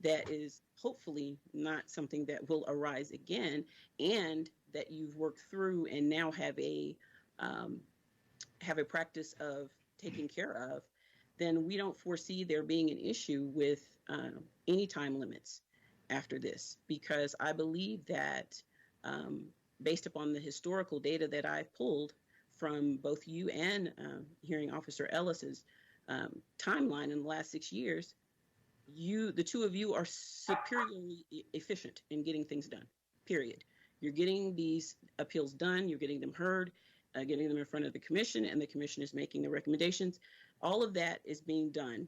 that is hopefully not something that will arise again, and that you've worked through and now have a practice of taking care of, then we don't foresee there being an issue with any time limits after this, because I believe that based upon the historical data that I've pulled from both you and hearing officer Ellis's timeline in the last 6 years, the two of you are superiorly efficient in getting things done, period. You're getting these appeals done, you're getting them heard, getting them in front of the commission, and the commission is making the recommendations. All of that is being done,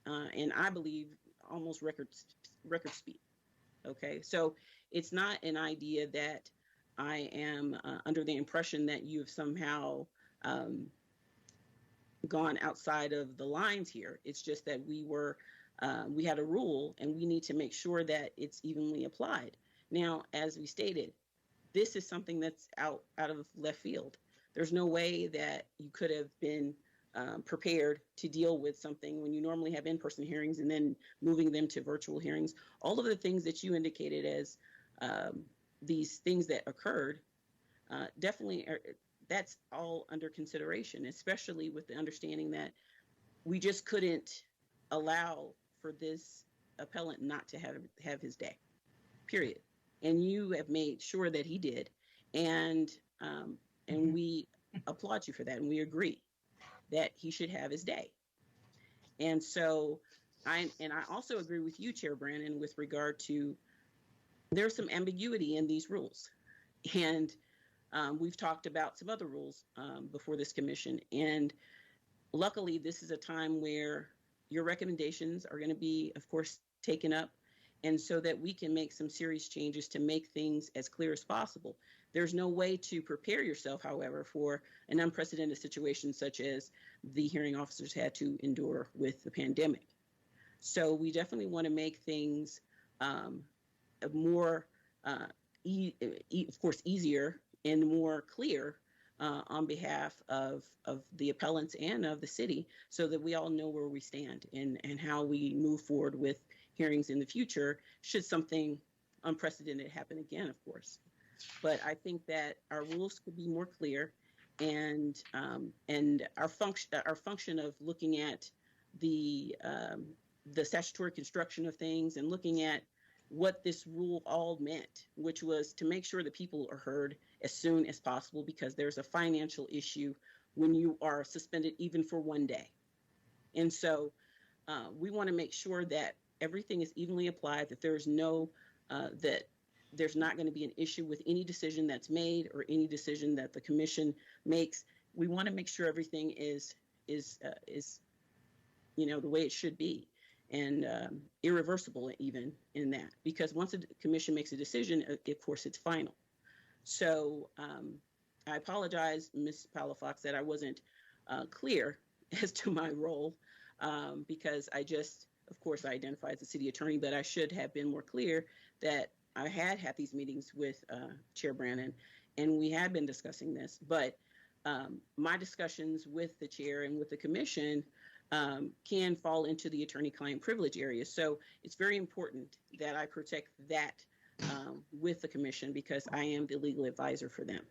and I believe almost record speed. Okay, so it's not an idea that I am under the impression that you've somehow gone outside of the lines here. It's just that we had a rule, and we need to make sure that it's evenly applied. Now, as we stated, this is something that's out of left field. There's no way that you could have been prepared to deal with something when you normally have in-person hearings and then moving them to virtual hearings. All of the things that you indicated as these things that occurred, definitely that's all under consideration, especially with the understanding that we just couldn't allow for this appellant not to have his day, period. And you have made sure that he did, and we applaud you for that, and we agree that he should have his day. And so I also agree with you, Chair Brandon, with regard to there's some ambiguity in these rules. And we've talked about some other rules before this commission. And luckily, this is a time where your recommendations are going to be, of course, taken up. And so that we can make some serious changes to make things as clear as possible. There's no way to prepare yourself, however, for an unprecedented situation such as the hearing officers had to endure with the pandemic. So we definitely want to make things more, of course, easier and more clear on behalf of the appellants and of the city, so that we all know where we stand and how we move forward with hearings in the future, should something unprecedented happen again, of course. But I think that our rules could be more clear, and our function of looking at the statutory construction of things and looking at what this rule all meant, which was to make sure that people are heard as soon as possible, because there's a financial issue when you are suspended even for one day. And so we want to make sure that everything is evenly applied, that there's that there's not going to be an issue with any decision that's made or any decision that the commission makes. We want to make sure everything is the way it should be, and irreversible even in that, because once a commission makes a decision, of course, it's final. So I apologize, Ms. Palafox, that I wasn't clear as to my role, because of course, I identify as the city attorney, but I should have been more clear that I had these meetings with Chair Brandon, and we had been discussing this. But my discussions with the chair and with the commission can fall into the attorney-client privilege area. So it's very important that I protect that with the commission, because I am the legal advisor for them.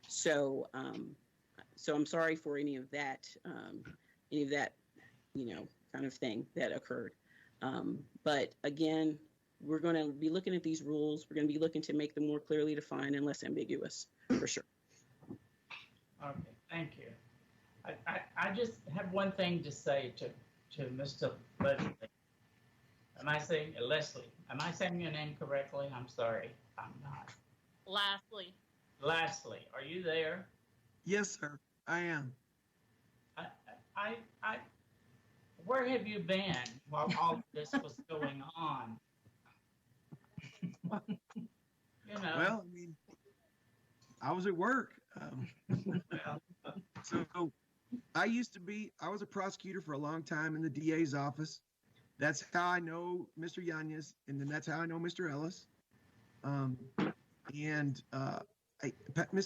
So I'm sorry for any of that, kind of thing that occurred. But again, we're going to be looking at these rules. We're going to be looking to make them more clearly defined and less ambiguous, for sure. Okay, thank you. I just have one thing to say to Mr. Leslie. Leslie, am I saying your name correctly? I'm sorry, I'm not. Lastly, are you there? Yes, sir, I am. Where have you been while all of this was going on? Well, I mean, I was at work. So I was a prosecutor for a long time in the DA's office. That's how I know Mr. Yanez, and then that's how I know Mr. Ellis. Ms.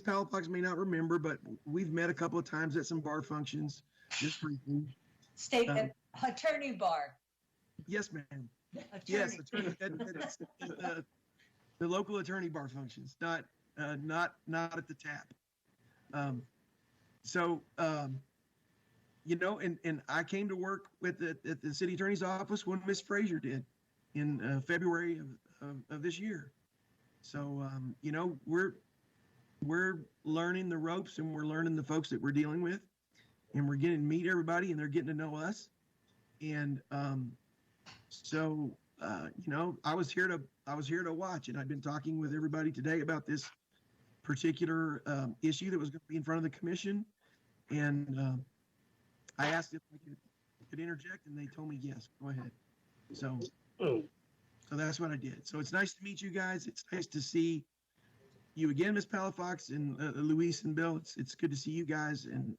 Palafox may not remember, but we've met a couple of times at some bar functions, just briefly. State attorney bar. Yes, ma'am. Attorney. Yes, attorney, the local attorney bar functions, not at the tap. And I came to work at the city attorney's office when Miss Frazier did in February of this year. So, we're learning the ropes, and we're learning the folks that we're dealing with, and we're getting to meet everybody, and they're getting to know us. And I was here to watch, and I've been talking with everybody today about this particular issue that was going to be in front of the commission. And I asked if I could interject, and they told me yes, go ahead. So that's what I did. So it's nice to meet you guys. It's nice to see you again, Ms. Palafox, and Luis and Bill. It's good to see you guys. And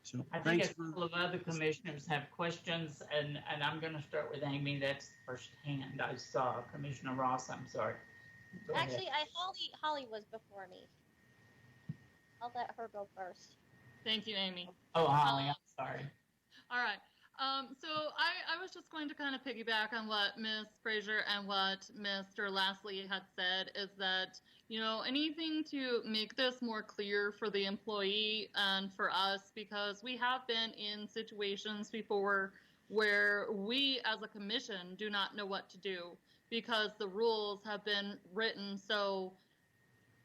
so I think a couple of other commissioners have questions, and I'm going to start with Amy. That's the first hand I saw. Commissioner Ross, I'm sorry. Go Actually, ahead. Holly was before me. I'll let her go first. Thank you, Amy. Oh, Holly, I'm sorry. All right. So I was just going to kind of piggyback on what Ms. Frazier and what Mr. Lastly had said, is that, you know, anything to make this more clear for the employee and for us, because we have been in situations before where we as a commission do not know what to do because the rules have been written so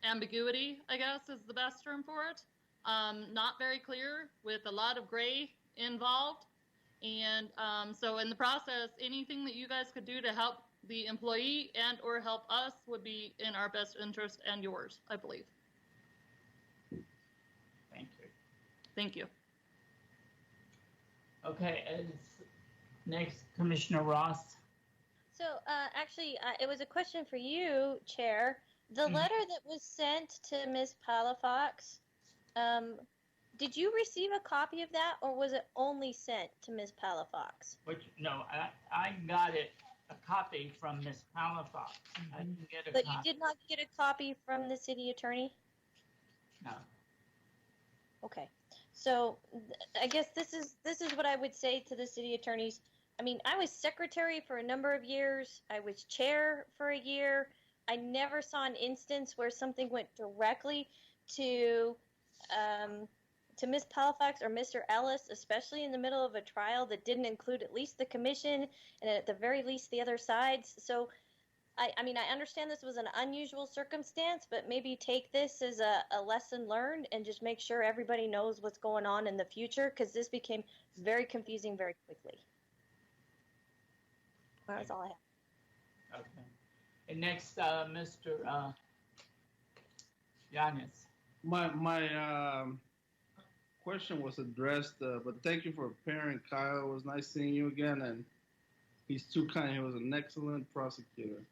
ambiguity, I guess, is the best term for it. Not very clear, with a lot of gray involved. And so in the process, anything that you guys could do to help the employee and or help us would be in our best interest and yours, I believe. Thank you. Thank you. Okay, next, Commissioner Ross. So actually, it was a question for you, Chair. The letter that was sent to Ms. Palafox, did you receive a copy of that, or was it only sent to Ms. Palafox? No, I got a copy from Miss Palafox. I didn't get a But copy. you did not get a copy from the city attorney? No. Okay. So I guess this is what I would say to the city attorneys. I mean, I was secretary for a number of years. I was chair for a year. I never saw an instance where something went directly to Ms. Palafox or Mr. Ellis, especially in the middle of a trial that didn't include at least the commission and at the very least the other sides. So, I mean, I understand this was an unusual circumstance, but maybe take this as a lesson learned and just make sure everybody knows what's going on in the future, because this became very confusing very quickly. That's all I have. Okay. And next, Mr. Yanis. My question was addressed, but thank you for appearing, Kyle. It was nice seeing you again, and he's too kind. He was an excellent prosecutor.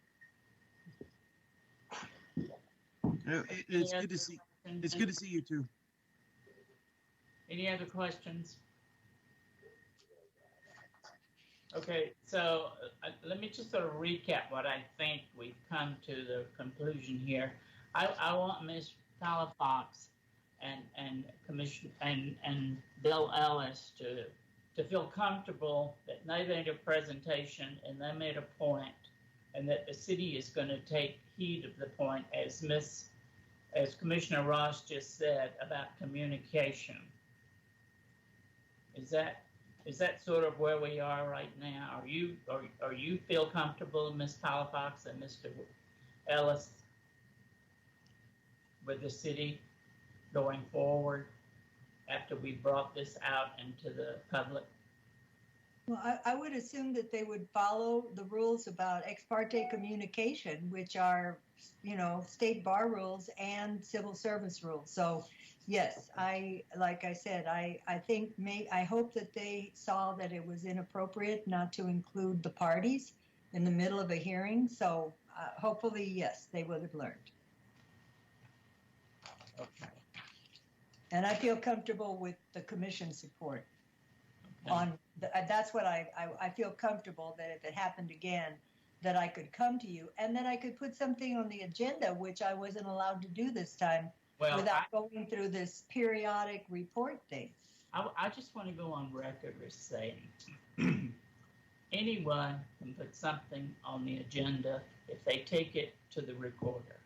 It's good to see. It's good to see you too. Any other questions? Okay, so let me just sort of recap what I think we've come to the conclusion here. I want Ms. Palafox and Commissioner and Bill Ellis to feel comfortable that they made a presentation and they made a point, and that the city is going to take heed of the point, as Commissioner Ross just said, about communication. Is that sort of where we are right now? Are you feel comfortable, Ms. Palafox and Mr. Ellis, with the city going forward after we brought this out into the public? Well, I would assume that they would follow the rules about ex parte communication, which are, you know, state bar rules and civil service rules. So, yes, like I said, I hope that they saw that it was inappropriate not to include the parties in the middle of a hearing. So, hopefully, yes, they would have learned. Okay. And I feel comfortable with the commission support. Okay. That's what I feel comfortable that if it happened again, that I could come to you, and then I could put something on the agenda, which I wasn't allowed to do this time, without going through this periodic report thing. I just want to go on record as saying anyone can put something on the agenda if they take it to the recorder.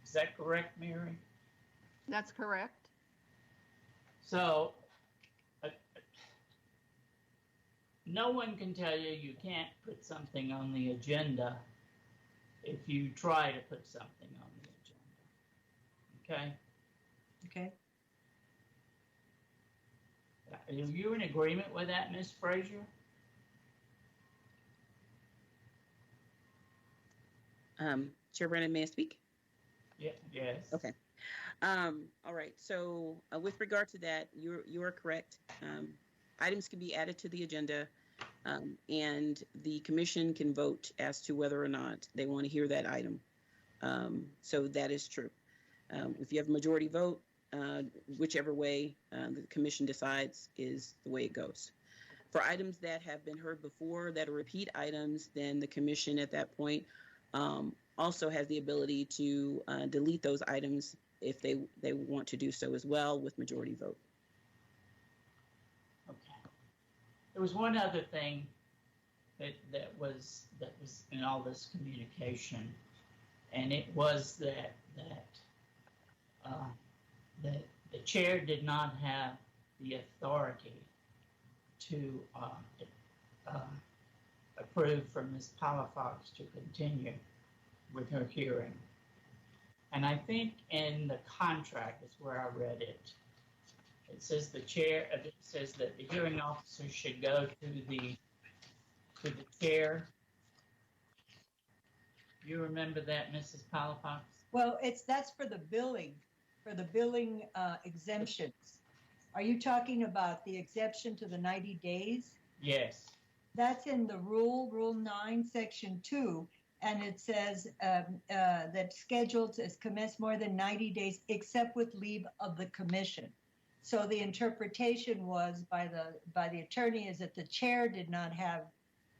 Is that correct, Mary? That's correct. So, no one can tell you you can't put something on the agenda if you try to put something on the agenda. Okay? Okay. Are you in agreement with that, Ms. Frazier? Chair Brennan, may I speak? Yeah. Yes. Okay. All right. So with regard to that, you are correct. Items can be added to the agenda, and the commission can vote as to whether or not they want to hear that item. So that is true. If you have a majority vote, whichever way the commission decides is the way it goes. For items that have been heard before that are repeat items, then the commission at that point also has the ability to delete those items if they want to do so as well with majority vote. Okay. There was one other thing that was in all this communication, and it was that the chair did not have the authority to approve for Ms. Palafox to continue with her hearing. And I think in the contract is where I read it. It says it says that the hearing officer should go to the chair. You remember that, Mrs. Palafox? Well, that's for the billing exemptions. Are you talking about the exception to the 90 days? Yes. That's in the Rule 9, Section 2, and it says that scheduled is commenced more than 90 days except with leave of the commission. So the interpretation was by the attorney is that the chair did not have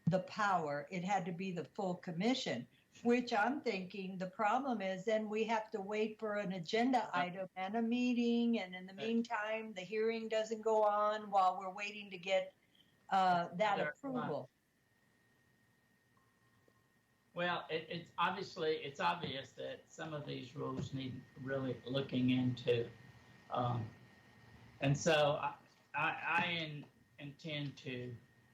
the power. It had to be the full commission, which I'm thinking the problem is then we have to wait for an agenda item and a meeting, and in the meantime, the hearing doesn't go on while we're waiting to get that approval. Well, it's obvious that some of these rules need really looking into, and so I intend to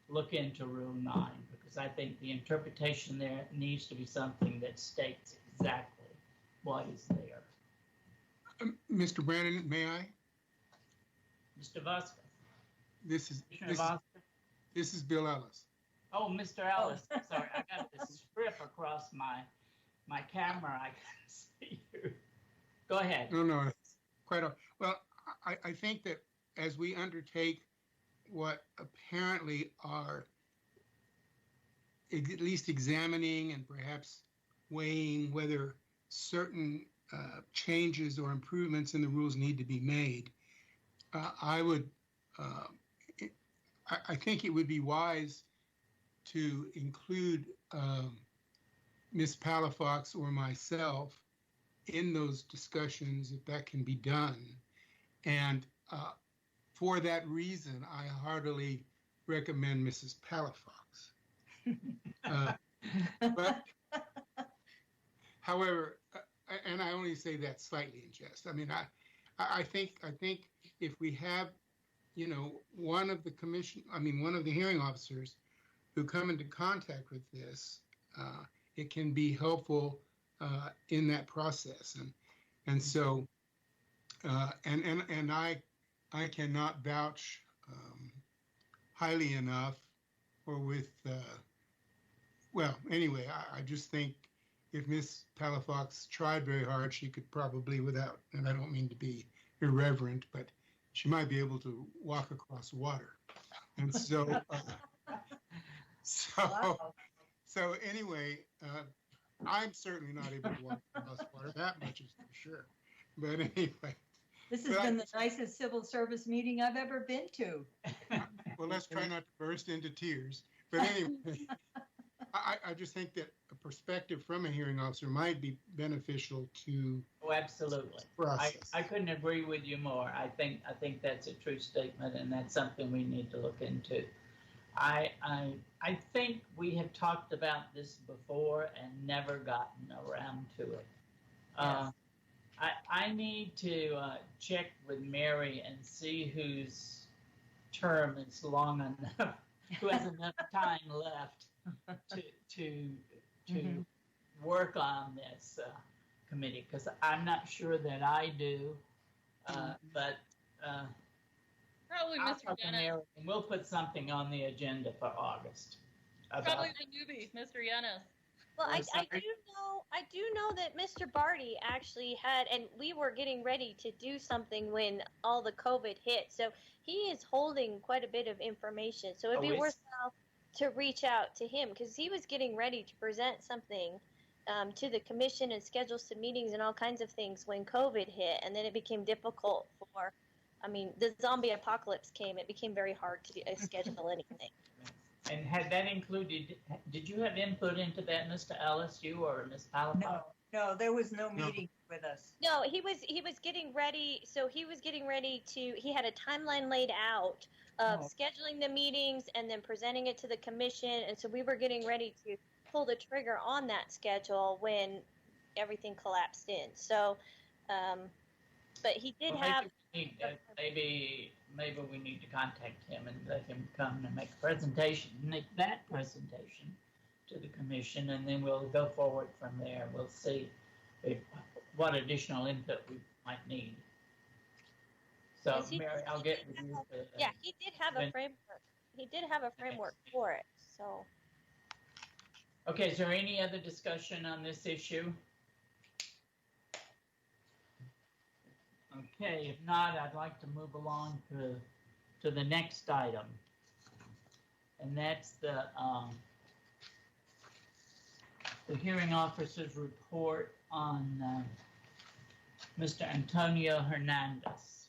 look into Rule 9 because I think the interpretation there needs to be something that states exactly what is there. Mr. Brandon, may I? Mr. Vasquez. This is Bill Ellis. Oh, Mr. Ellis. Sorry, I got this strip across my camera. I can't see you. Go ahead. No, quite all. Well, I think that as we undertake what apparently are at least examining and perhaps weighing whether certain changes or improvements in the rules need to be made, I think it would be wise to include Ms. Palafox or myself in those discussions if that can be done. And for that reason, I heartily recommend Mrs. Palafox. But, however, and I only say that slightly in jest. I mean, I think if we have, one of the hearing officers who come into contact with this, it can be helpful in that process. And so, and I cannot vouch highly enough or with, well, anyway, I just think if Ms. Palafox tried very hard, she could probably without, and I don't mean to be irreverent, but she might be able to walk across water. And so, so anyway, I'm certainly not able to walk across water. That much is for sure. But anyway. This has been the nicest civil service meeting I've ever been to. Well, let's try not to burst into tears. But anyway, I just think that a perspective from a hearing officer might be beneficial to. Oh, absolutely. I couldn't agree with you more. I think that's a true statement, and that's something we need to look into. I think we have talked about this before and never gotten around to it. Yes. I need to check with Mary and see whose term is long enough, who has enough time left to work on this committee, because I'm not sure that I do, but probably Mr. Yennis. And we'll put something on the agenda for August. Probably the newbie, Mr. Yennis. Well, I do know that Mr. Barty actually had, and we were getting ready to do something when all the COVID hit. So he is holding quite a bit of information. So it'd be worthwhile to reach out to him because he was getting ready to present something to the commission and schedule some meetings and all kinds of things when COVID hit. And then it became difficult the zombie apocalypse came. It became very hard to schedule anything. And had that included, did you have input into that, Mr. Ellis, you or Ms. Palafox? No, there was no meeting with us. No, he was getting ready. So he was getting ready he had a timeline laid out of Oh. scheduling the meetings and then presenting it to the commission. And so we were getting ready to pull the trigger on that schedule when everything collapsed in. So, but he did Well, have. maybe we need to contact him and let him come and make a presentation, make that presentation to the commission, and then we'll go forward from there. We'll see what additional input we might need. So, Yes, Mary, I'll get with you. Yeah, he did have a when- framework. He did have a framework for it. So. Okay, is there any other discussion on this issue? Okay, if not, I'd like to move along to the next item. And that's the hearing officer's report on Mr. Antonio Hernandez.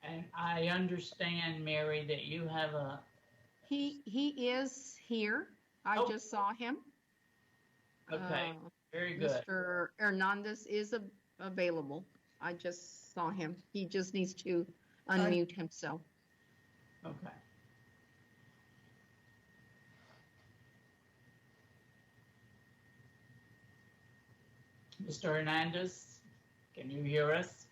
And I understand, Mary, that you have a... He is here. I Oh. just saw him. Okay, very good. Mr. Hernandez is available. I just saw him. He just needs to unmute himself. Okay. Mr. Hernandez, can you hear us?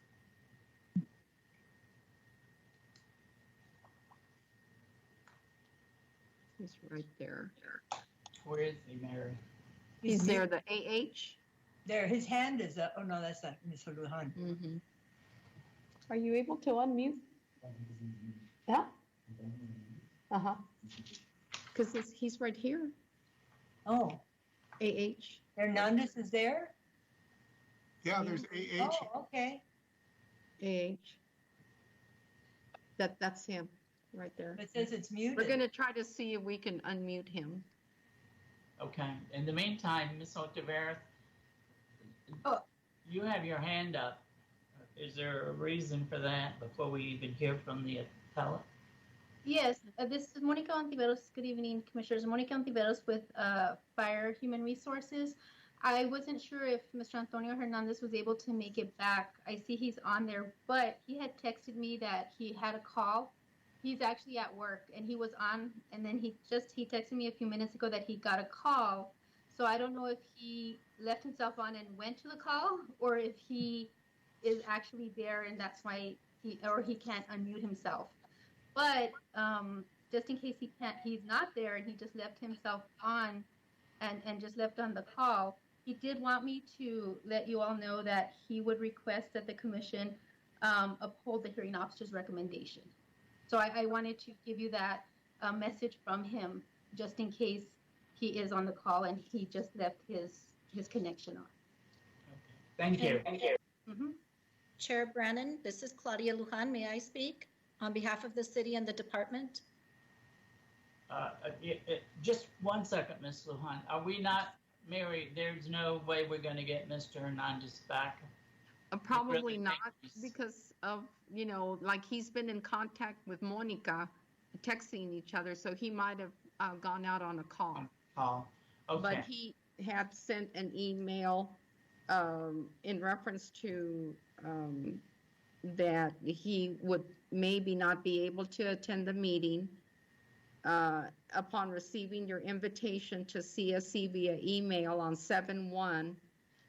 He's right there. Where is he, Mary? He's there, the AH. There, his hand is up. Oh, no, that's not Mr. Lujan. Mm-hmm. Are you able to unmute? Yeah. Uh-huh. Because he's right here. Oh, AH. Hernandez is there? Yeah, there's AH. Oh, okay. AH. That's him right there. It says it's muted. We're gonna try to see if we can unmute him. Okay. In the meantime, Ms. Otaveras, Oh. you have your hand up. Is there a reason for that before we even hear from the appellate? Yes, this is Monica Ontiveros. Good evening, Commissioners. Monica Ontiveros with Fire Human Resources. I wasn't sure if Mr. Antonio Hernandez was able to make it back. I see he's on there, but he had texted me that he had a call. He's actually at work and he was on, and then he texted me a few minutes ago that he got a call. So I don't know if he left himself on and went to the call, or if he is actually there and that's why he can't unmute himself. But just in case he's not there and he just left himself on and just left on the call, he did want me to let you all know that he would request that the commission uphold the hearing officer's recommendation. So I wanted to give you that message from him, just in case he is on the call and he just left his connection on. Thank you. Mm-hmm. Chair Brannon, this is Claudia Lujan. May I speak on behalf of the city and the department? Just 1 second, Ms. Lujan. Are we not, Mary, there's no way we're going to get Mr. Hernandez back? Probably really not, makes- because of, like he's been in contact with Monica, texting each other, so he might have gone out on a call. Oh, okay. But he had sent an email in reference to that he would maybe not be able to attend the meeting. Upon receiving your invitation to CSC via email on 7/1,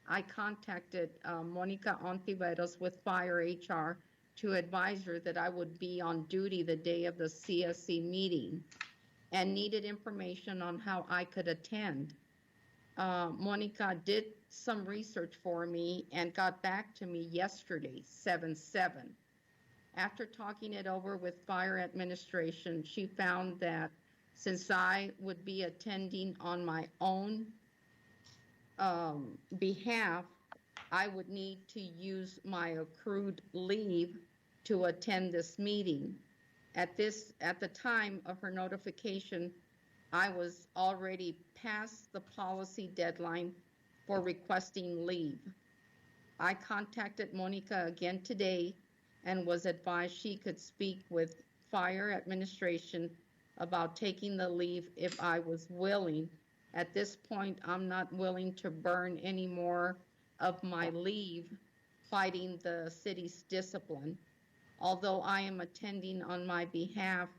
I contacted Monica Ontiveros with Fire HR to advise her that I would be on duty the day of the CSC meeting and needed information on how I could attend. Monica did some research for me and got back to me yesterday, 7/7. After talking it over with fire administration, she found that since I would be attending on my own behalf, I would need to use my accrued leave to attend this meeting. At the time of her notification, I was already past the policy deadline for requesting leave. I contacted Monica again today and was advised she could speak with fire administration about taking the leave if I was willing. At this point, I'm not willing to burn any more of my leave fighting the city's discipline. Although I am attending on my behalf,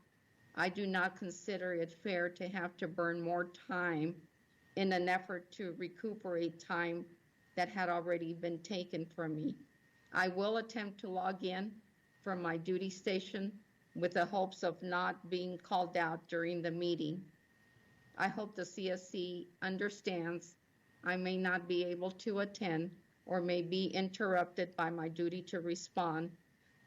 I do not consider it fair to have to burn more time in an effort to recuperate time that had already been taken from me. I will attempt to log in from my duty station with the hopes of not being called out during the meeting. I hope the CSC understands I may not be able to attend or may be interrupted by my duty to respond.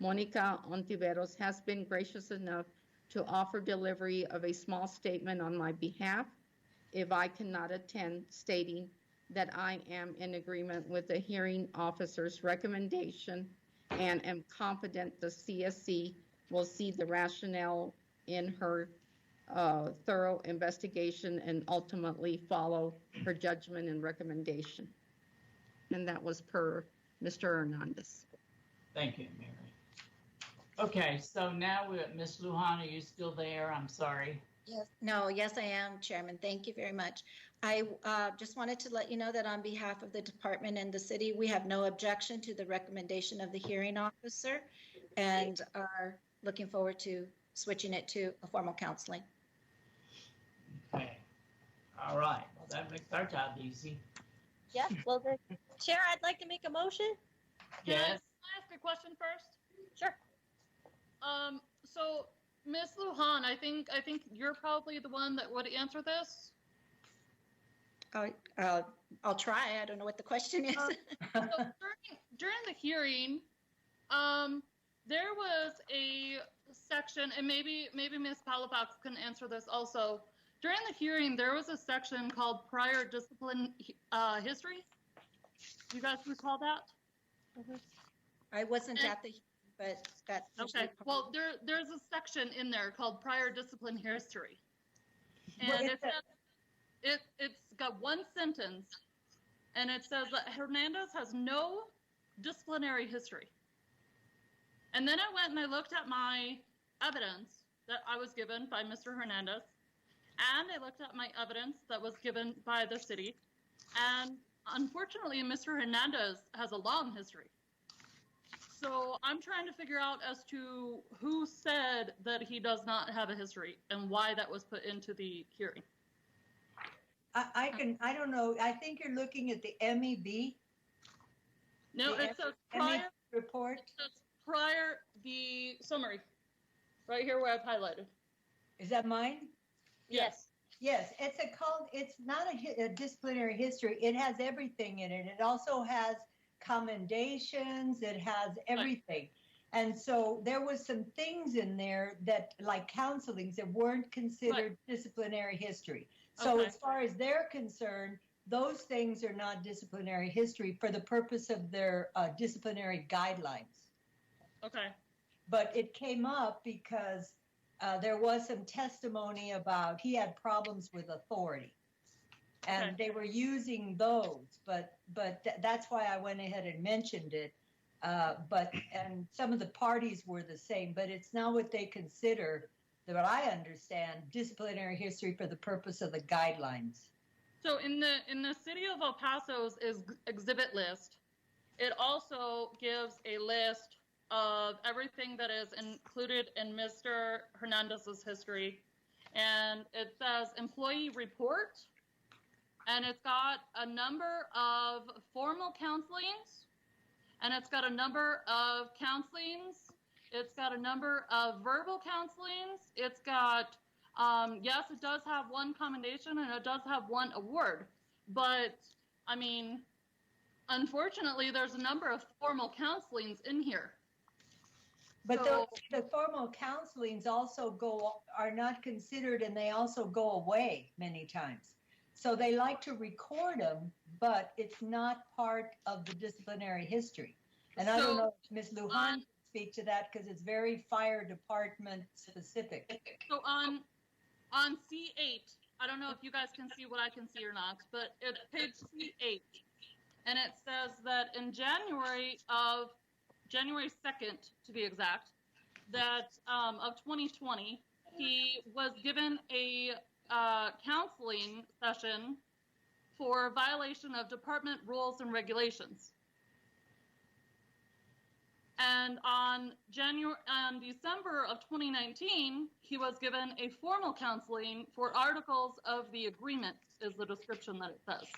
Monica Ontiveros has been gracious enough to offer delivery of a small statement on my behalf if I cannot attend, stating that I am in agreement with the hearing officer's recommendation and am confident the CSC will see the rationale in her thorough investigation and ultimately follow her judgment and recommendation. And that was per Mr. Hernandez. Thank you, Mary. Okay, so now we're at Ms. Lujan. Are you still there? I'm sorry. Yes, no, yes, I am, Chairman. Thank you very much. I just wanted to let you know that on behalf of the department and the city, we have no objection to the recommendation of the hearing officer and are looking forward to switching it to a formal counseling. Okay. All right. Well, that makes our job easy. Yeah, well, the Chair, I'd like to make a motion. Can I Yes. ask a question first? Sure. So Ms. Lujan, I think you're probably the one that would answer this. I'll try. I don't know what the question is. So during the hearing, there was a section, and maybe Ms. Palafox can answer this also. During the hearing, there was a section called prior discipline history. Do you guys recall that? I wasn't at the, but that's Okay. Well, there's a section in there called prior discipline history, and it's got one sentence, and it says that Hernandez has no disciplinary history. And then I went and I looked at my evidence that I was given by Mr. Hernandez, and I looked at my evidence that was given by the city, and unfortunately, Mr. Hernandez has a long history. So I'm trying to figure out as to who said that he does not have a history and why that was put into the hearing. I don't know. I think you're looking at the MEB. No, it says prior report. It says prior the summary, right here where I've highlighted. Is that mine? Yes. Yes, it's not a disciplinary history. It has everything in it. It also has commendations. It has everything. And so there was some things in there that, like counselings, that weren't considered disciplinary history. So as far as they're concerned, those things are not disciplinary history for the purpose of their disciplinary guidelines. Okay. But it came up because there was some testimony about he had problems with authority, and they were using those. But that's why I went ahead and mentioned it. And some of the parties were the same, but it's not what they consider, that I understand, disciplinary history for the purpose of the guidelines. So in the city of El Paso's exhibit list, it also gives a list of everything that is included in Mr. Hernandez's history. And it says employee report, and it's got a number of formal counselings, and it's got a number of counselings. It's got a number of verbal counselings. It's got, yes, it does have one commendation and it does have one award. But, I mean, unfortunately, there's a number of formal counselings in here. But the formal counselings also are not considered, and they also go away many times. So they like to record them, but it's not part of the disciplinary history. And I don't know if Ms. Lujan can speak to that, because it's very fire department specific. So on C8, I don't know if you guys can see what I can see or not, but it's page C8. And it says that in January 2nd, to be exact, that of 2020, he was given a counseling session for violation of department rules and regulations. And on December of 2019, he was given a formal counseling for articles of the agreement, is the description that it says.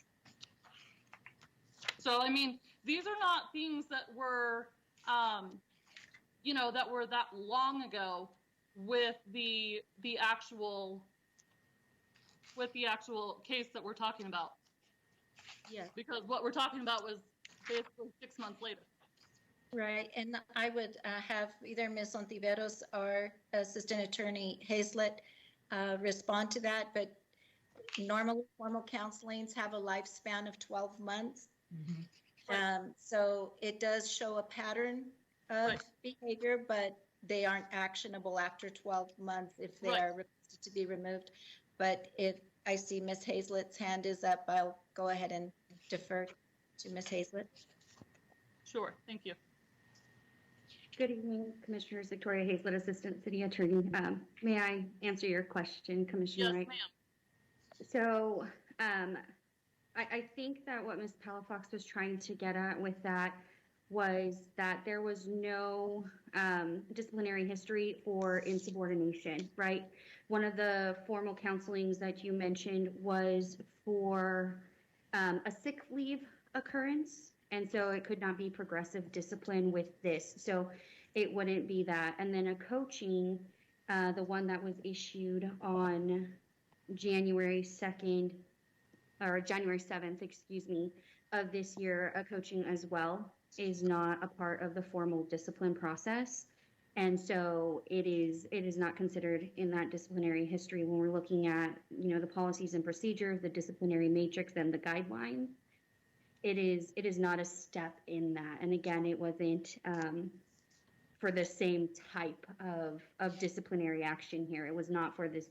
So, I mean, these are not things that were, that were that long ago with the actual case that we're talking about. Yes. Because what we're talking about was basically 6 months later. Right, and I would have either Ms. Ontiveros or Assistant Attorney Hazlett respond to that, but normally formal counselings have a lifespan of 12 months. So it does show a pattern of behavior, but they aren't actionable after 12 months if they are requested to be removed. But if I see Ms. Hazlett's hand is up, I'll go ahead and defer to Ms. Hazlett. Sure, thank you. Good evening, Commissioners. Victoria Hazlett, Assistant City Attorney. May I answer your question, Commissioner? Yes, Wright? ma'am. So I think that what Ms. Palafox was trying to get at with that was that there was no disciplinary history for insubordination, right? One of the formal counselings that you mentioned was for a sick leave occurrence. And so it could not be progressive discipline with this. So it wouldn't be that. And then a coaching, the one that was issued on January 2nd, or January 7th, excuse me, of this year, a coaching as well is not a part of the formal discipline process. And so it is not considered in that disciplinary history when we're looking at, the policies and procedures, the disciplinary matrix and the guidelines. It is not a step in that. And again, it wasn't for the same type of disciplinary action here. It was not for this,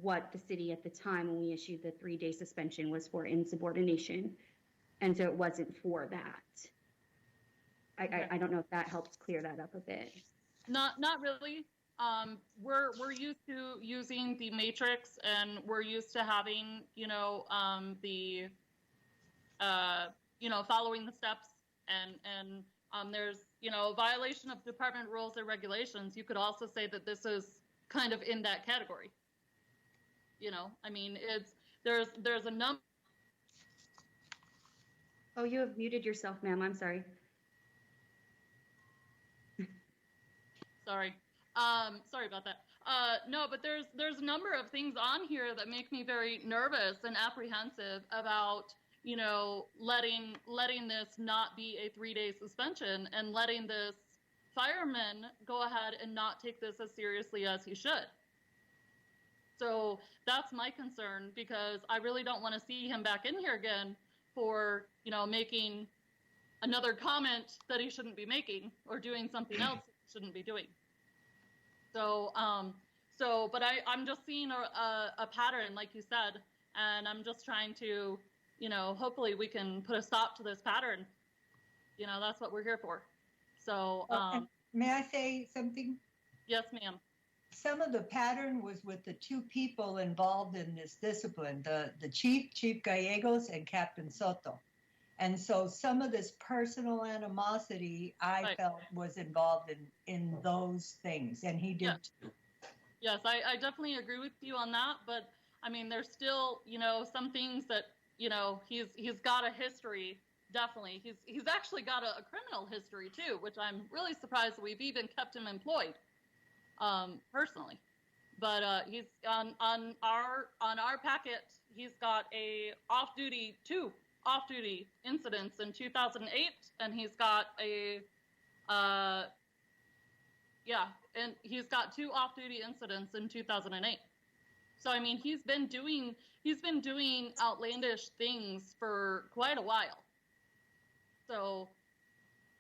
what the city at the time when we issued the 3-day suspension was for insubordination. And so it wasn't for that. I don't know if that helps clear that up a bit. Not really. We're used to using the matrix, and we're used to having, following the steps, and there's, a violation of department rules or regulations. You could also say that this is kind of in that category. There's a number. Oh, you have muted yourself, ma'am. I'm sorry. Sorry. Sorry about that. No, but there's a number of things on here that make me very nervous and apprehensive about, letting this not be a 3-day suspension and letting this fireman go ahead and not take this as seriously as he should. So that's my concern, because I really don't want to see him back in here again for, making another comment that he shouldn't be making or doing something else he shouldn't be doing. So, but I'm just seeing a pattern, like you said, and I'm just trying to, hopefully we can put a stop to this pattern. That's what we're here for. So, may I say something? Yes, ma'am. Some of the pattern was with the two people involved in this discipline, the Chief Gallegos and Captain Soto. And so some of this personal animosity I felt was involved in those things, and he did too. Yes, I definitely agree with you on that, but I mean, there's still, some things that, he's got a history, definitely. He's actually got a criminal history too, which I'm really surprised that we've even kept him employed, personally. But he's on our packet, he's got two off-duty incidents in 2008, and he's got and he's got 2 off-duty incidents in 2008. So I mean, he's been doing outlandish things for quite a while. So,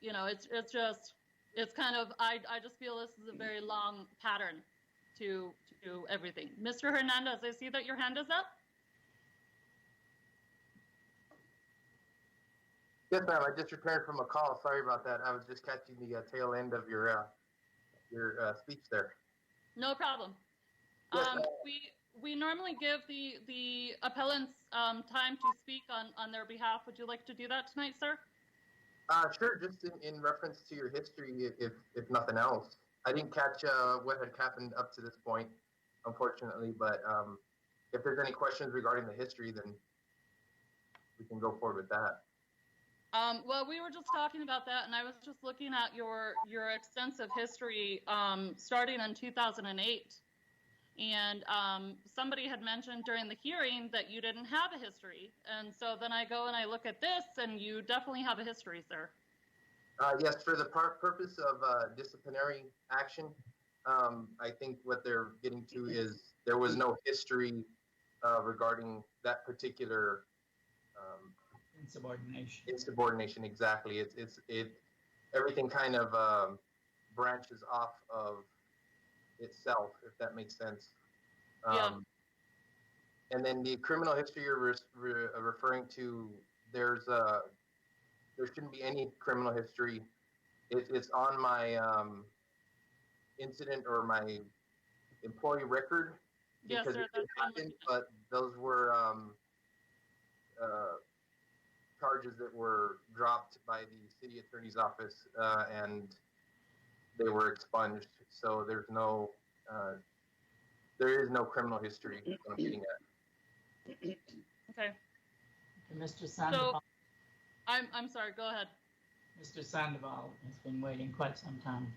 it's kind of, I just feel this is a very long pattern to everything. Mr. Hernandez, I see that your hand is up. Yes, ma'am. I just returned from a call. Sorry about that. I was just catching the tail end of your speech there. No problem. Yes, we normally give the appellants time to speak on their behalf. Would you like to do that tonight, sir? Sure. Just in reference to your history, if nothing else, I didn't catch what had happened up to this point, unfortunately. But if there's any questions regarding the history, then we can go forward with that. Well, we were just talking about that, and I was just looking at your extensive history starting in 2008. And somebody had mentioned during the hearing that you didn't have a history. And so then I go and I look at this, and you definitely have a history, sir. Yes, for the purpose of disciplinary action, I think what they're getting to is there was no history regarding that particular Insubordination. insubordination. Exactly. It everything kind of branches off of itself, if that makes sense. Yeah. And then the criminal history you're referring to, there shouldn't be any criminal history. It's on my incident or my employee record Yes, because sir. it happened, but those were charges that were dropped by the city attorney's office and they were expunged. So there is no criminal history that I'm getting at. Okay. Mr. Sandoval. So, I'm sorry. Go ahead. Mr. Sandoval has been waiting quite some time.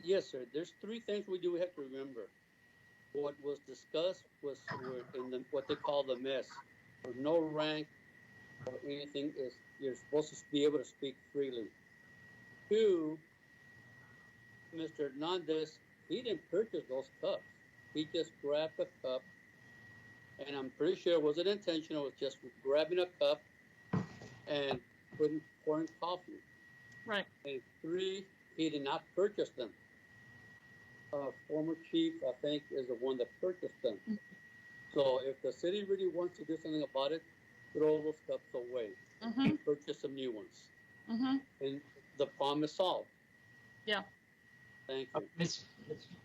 Yes, sir. There's three things we do have to remember. What was discussed was in what they call the mess. There's no rank or anything. You're supposed to be able to speak freely. Two, Mr. Hernandez, he didn't purchase those cups. He just grabbed a cup, and I'm pretty sure it wasn't intentional. It was just grabbing a cup and pouring coffee. Right. And three, he did not purchase them. Former chief, I think, is the one that purchased them. Mm-hmm. So if the city really wants to do something about it, throw those cups away and purchase some new ones. Mm-hmm. And the problem is solved. Yeah. Thank you.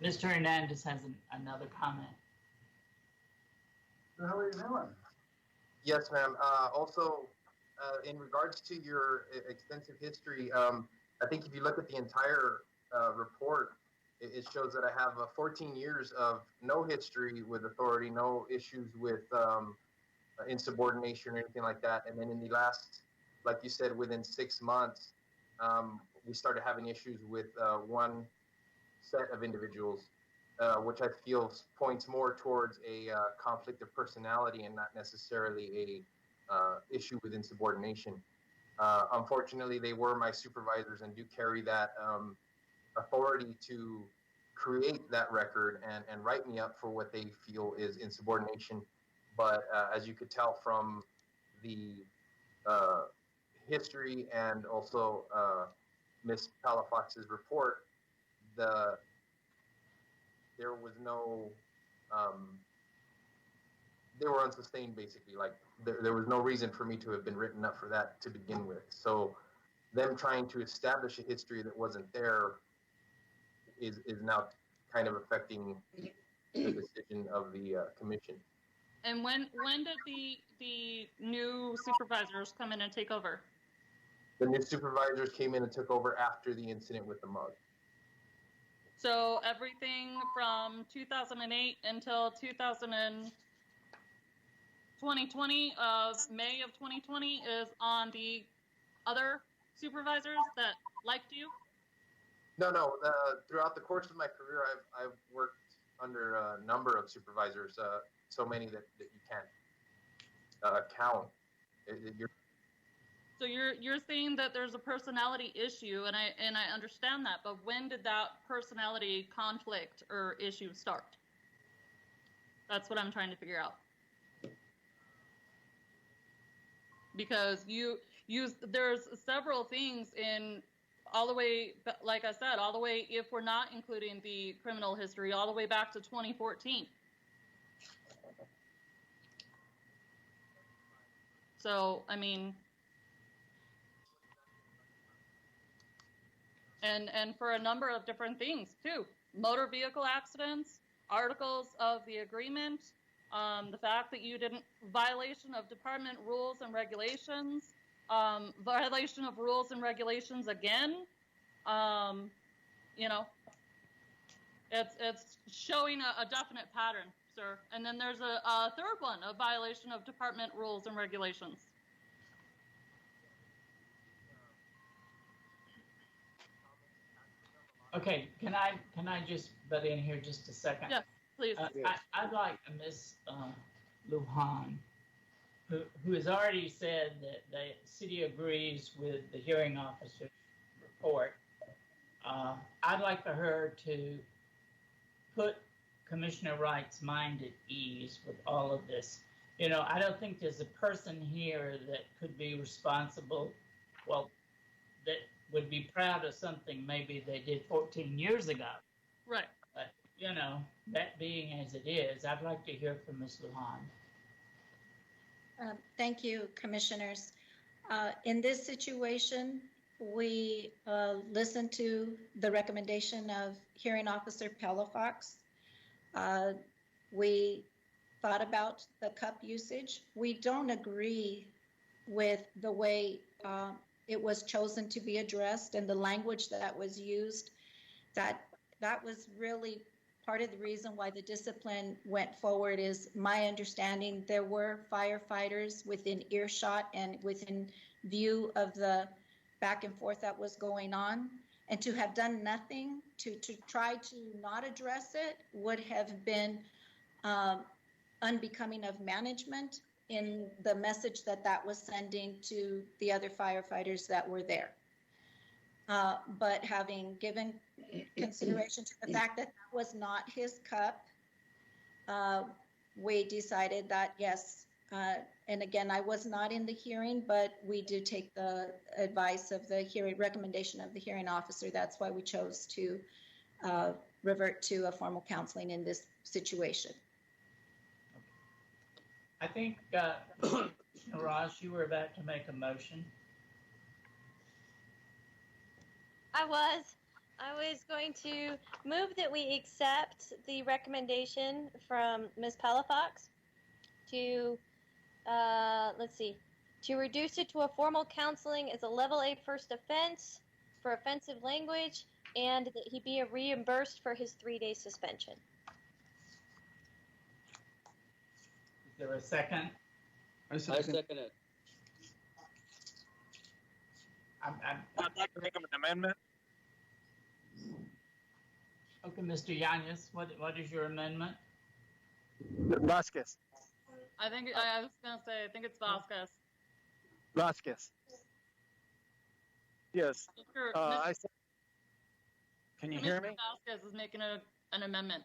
Mr. Hernandez has another comment. How are you doing? Yes, ma'am. Also, in regards to your extensive history, I think if you look at the entire report, it shows that I have 14 years of no history with authority, no issues with insubordination or anything like that. And then in the last, like you said, within 6 months, we started having issues with one set of individuals, which I feel points more towards a conflict of personality and not necessarily a issue with insubordination. Unfortunately, they were my supervisors and do carry that authority to create that record and write me up for what they feel is insubordination. But as you could tell from the history and also Ms. Palafox's report, there was no, they were unsustained basically. Like there was no reason for me to have been written up for that to begin with. So them trying to establish a history that wasn't there is now kind of affecting the decision of the commission. And when did the new supervisors come in and take over? The new supervisors came in and took over after the incident with the mug. So everything from 2008 until 2020 of May of 2020 is on the other supervisors that liked you? No. Throughout the course of my career, I've worked under a number of supervisors, so many that you can't count. So you're saying that there's a personality issue, and I understand that, but when did that personality conflict or issue start? That's what I'm trying to figure out. Because there's several things in all the way, like I said, all the way, if we're not including the criminal history, all the way back to 2014. So, I mean, and for a number of different things too. Motor vehicle accidents, articles of the agreement, the fact that you didn't, violation of department rules and regulations, violation of rules and regulations again. You know, it's showing a definite pattern, sir. And then there's a third one, a violation of department rules and regulations. Okay, can I just butt in here just a second? Yes, please. I'd like Miss Lujan, who has already said that the city agrees with the hearing officer's report. I'd like for her to put Commissioner Wright's mind at ease with all of this. You know, I don't think there's a person here that could be responsible, well, that would be proud of something maybe they did 14 years ago. Right. But, you know, that being as it is, I'd like to hear from Ms. Lujan. Thank you, commissioners. In this situation, we listened to the recommendation of hearing officer Palafox. We thought about the cup usage. We don't agree with the way it was chosen to be addressed and the language that was used. That was really part of the reason why the discipline went forward. Is my understanding there were firefighters within earshot and within view of the back and forth that was going on, and to have done nothing to try to not address it would have been unbecoming of management in the message that was sending to the other firefighters that were there. But having given consideration to the fact that that was not his cup, we decided that yes, and again, I was not in the hearing, but we did take the advice of the hearing recommendation of the hearing officer. That's why we chose to revert to a formal counseling in this situation. I think, Raj, you were about to make a motion. I was going to move that we accept the recommendation from Ms. Palafox to, to reduce it to a formal counseling as a level A first offense for offensive language, and that he be reimbursed for his 3-day suspension. Is there a second? I second it. I'd like to make an amendment. Okay, Mr. Yanez, what is your amendment? Vasquez. I was going to say, I think it's Vasquez. Vasquez. Yes. Can you hear me? Vasquez is making an amendment,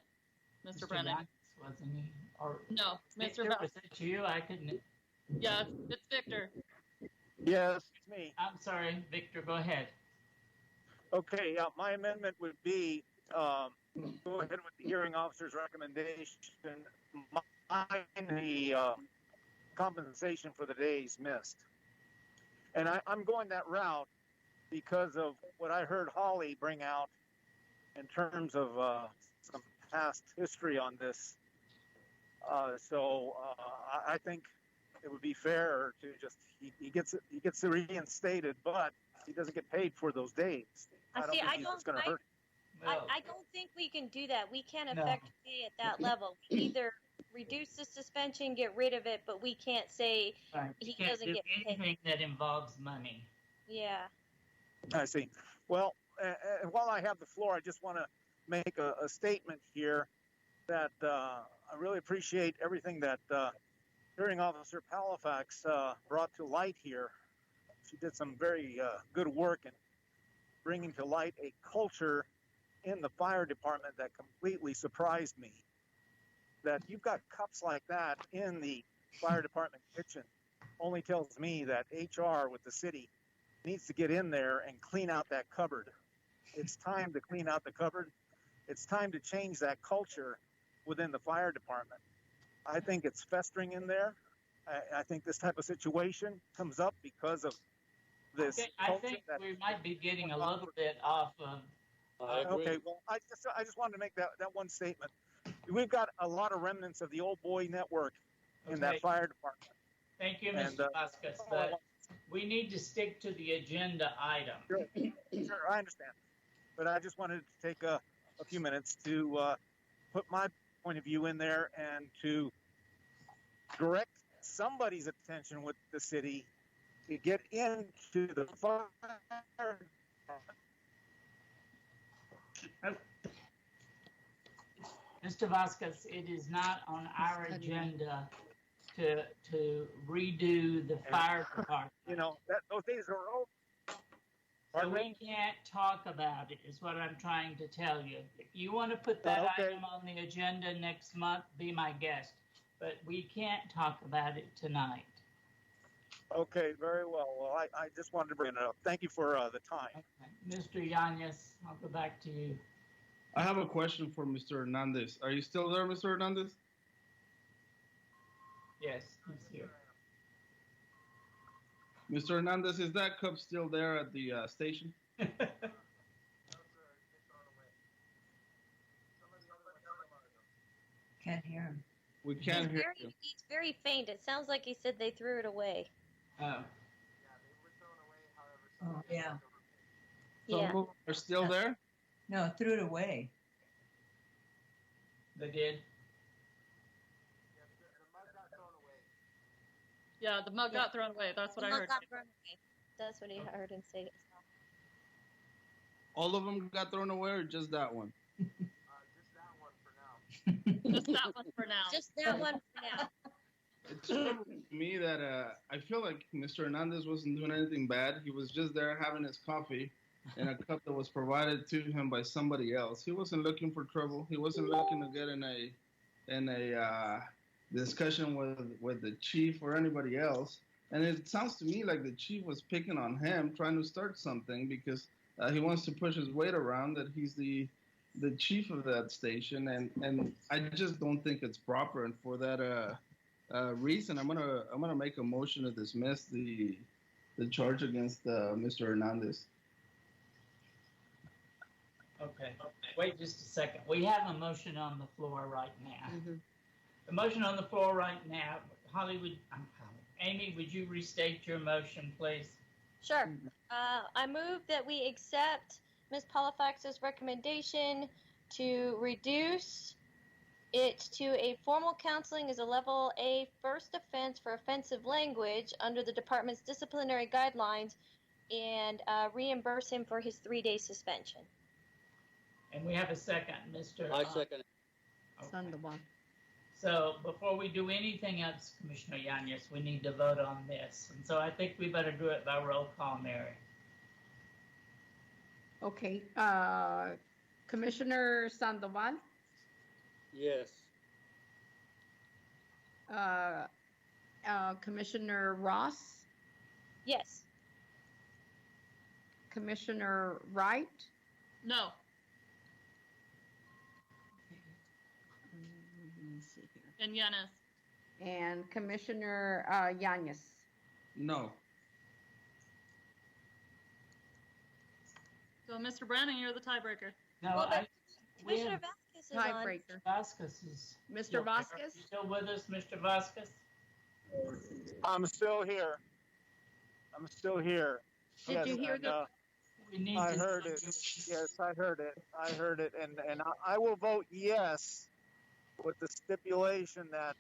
Mr. Brennan. Yanez, wasn't he? Or no, Mr. Victor, was that you? I couldn't. Yeah, it's Victor. Yes, it's me. I'm sorry, Victor, go ahead. Okay, my amendment would be go ahead with the hearing officer's recommendation, mine the compensation for the days missed. And I'm going that route because of what I heard Holly bring out in terms of some past history on this. So I think it would be fair to just he gets reinstated, but he doesn't get paid for those days. I don't think it's going to hurt. I don't think we can do that. We can't affect pay at that level. We either reduce the suspension, get rid of it, but we can't say he doesn't get paid. Anything that involves money. Yeah. I see. Well, while I have the floor, I just want to make a statement here that I really appreciate everything that Hearing Officer Palafox brought to light here. She did some very good work in bringing to light a culture in the fire department that completely surprised me. That you've got cups like that in the fire department kitchen only tells me that HR with the city needs to get in there and clean out that cupboard. It's time to clean out the cupboard. It's time to change that culture within the fire department. I think it's festering in there. I think this type of situation comes up because of this. I think we might be getting a little bit off of. Okay, well, I just wanted to make that one statement. We've got a lot of remnants of the old boy network in that fire department. Thank you, Mr. Vasquez. But We need to stick to the agenda item. Sure, sure, I understand. But I just wanted to take a few minutes to put my point of view in there and to direct somebody's attention with the city to get into the fire. Mr. Vasquez, it is not on our agenda to redo the fire department. You know, those days are over. So we can't talk about it, is what I'm trying to tell you. If you want to put that item on the agenda next month, be my guest. But we can't talk about it tonight. Okay, very well. Well, I just wanted to bring it up. Thank you for the time. Okay. Mr. Yanez, I'll go back to you. I have a question for Mr. Hernandez. Are you still there, Mr. Hernandez? Yes, he's here. Mr. Hernandez, is that cup still there at the station? Can't hear him. We can't hear you. He's very faint. It sounds like he said they threw it away. Oh. Oh, yeah. Some Yeah. of them are still there? No, threw it away. They did? Yeah, the mug got thrown away. That's what I heard. That's what he heard him say. All of them got thrown away, or just that one? Just that one for now. Just that one for now. It's trouble to me that I feel like Mr. Hernandez wasn't doing anything bad. He was just there having his coffee in a cup that was provided to him by somebody else. He wasn't looking for trouble. He wasn't looking to get in a discussion with the chief or anybody else. And it sounds to me like the chief was picking on him, trying to start something because he wants to push his weight around that he's the chief of that station, and I just don't think it's proper. And for that reason, I'm gonna make a motion to dismiss the charge against Mr. Hernandez. Okay. Wait just a second. We have a motion on the floor right now. Mhm. The motion on the floor right now, Amy, would you restate your motion, please? Sure. I move that we accept Ms. Palafax's recommendation to reduce it to a formal counseling as a level A first offense for offensive language under the department's disciplinary guidelines and reimburse him for his 3-day suspension. And we have a second, Mr. I second it. Sandoval. So before we do anything else, Commissioner Yanez, we need to vote on this. And so I think we better do it by roll call, Mary. Okay, Commissioner Sandoval, Yes. Commissioner Ross, Yes. Commissioner Wright, No. let me see here, And Yanis. and Commissioner Yanez. No. So, Mr. Branning, you're the tiebreaker. No, Well, but we Commissioner have Vasquez is on. Tiebreaker. Vasquez is. Mr. Vasquez? Are you still with us, Mr. Vasquez? I'm still here. I'm still here. Did you hear and, the, We need I to heard know it. you- Yes, I heard it. I heard it, and I will vote yes, with the stipulation that.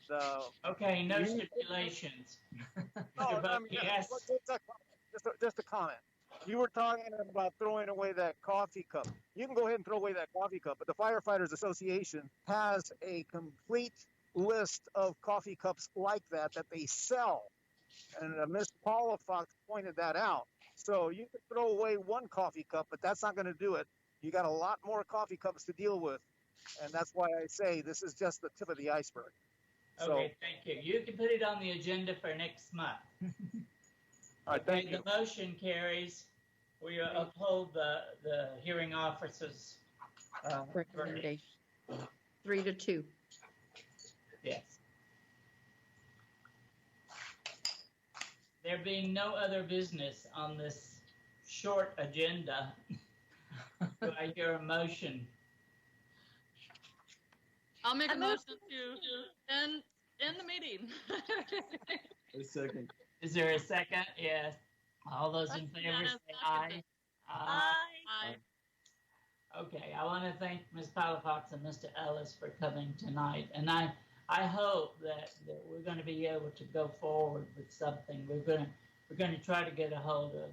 Okay, no You- stipulations. No, Mr. I mean, Yes. just a comment. You were talking about throwing away that coffee cup. You can go ahead and throw away that coffee cup, but the Firefighters Association has a complete list of coffee cups like that they sell. And Ms. Paula Fox pointed that out. So you could throw away one coffee cup, but that's not going to do it. You got a lot more coffee cups to deal with. And that's why I say this is just the tip of the iceberg. Okay, thank you. You can put it on the agenda for next month. All right, thank you. The motion carries. We uphold the hearing officer's verdict. recommendation? 3-2. Yes. There being no other business on this short agenda, do I hear a motion? I'll make I a move- motion to end the meeting. A second. Is there a second? Yes. All those in favor say aye. Aye. Okay, I want to thank Ms. Palafox and Mr. Ellis for coming tonight, and I hope that we're going to be able to go forward with something. We're going to try to get a hold of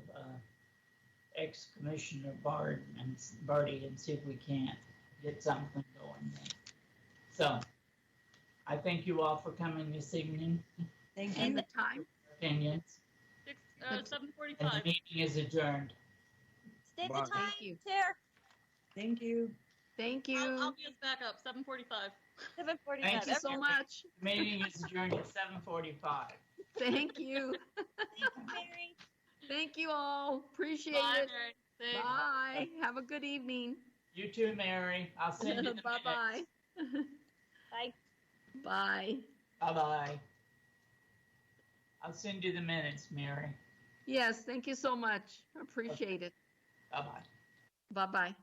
ex-Commissioner Barty and see if we can't get something going there. So, I thank you all for coming this evening. Thank And you. the time? Opinions. 7:45. And the meeting is adjourned. State the Bye. time, Thank you. Chair. Thank you. Thank you. I'll be his backup. 7:45. 7:45. Thank Thank you so much. The meeting is adjourned at 7:45. Thank you. Thank you, Mary. Thank you all. Appreciate Bye, it. Mary. Thanks. Bye. Have a good evening. You too, Mary. I'll send you the Bye-bye. Bye. Bye. Bye-bye. I'll send you the minutes, Mary. Yes, thank you so much. Appreciate it. Bye-bye. Bye-bye.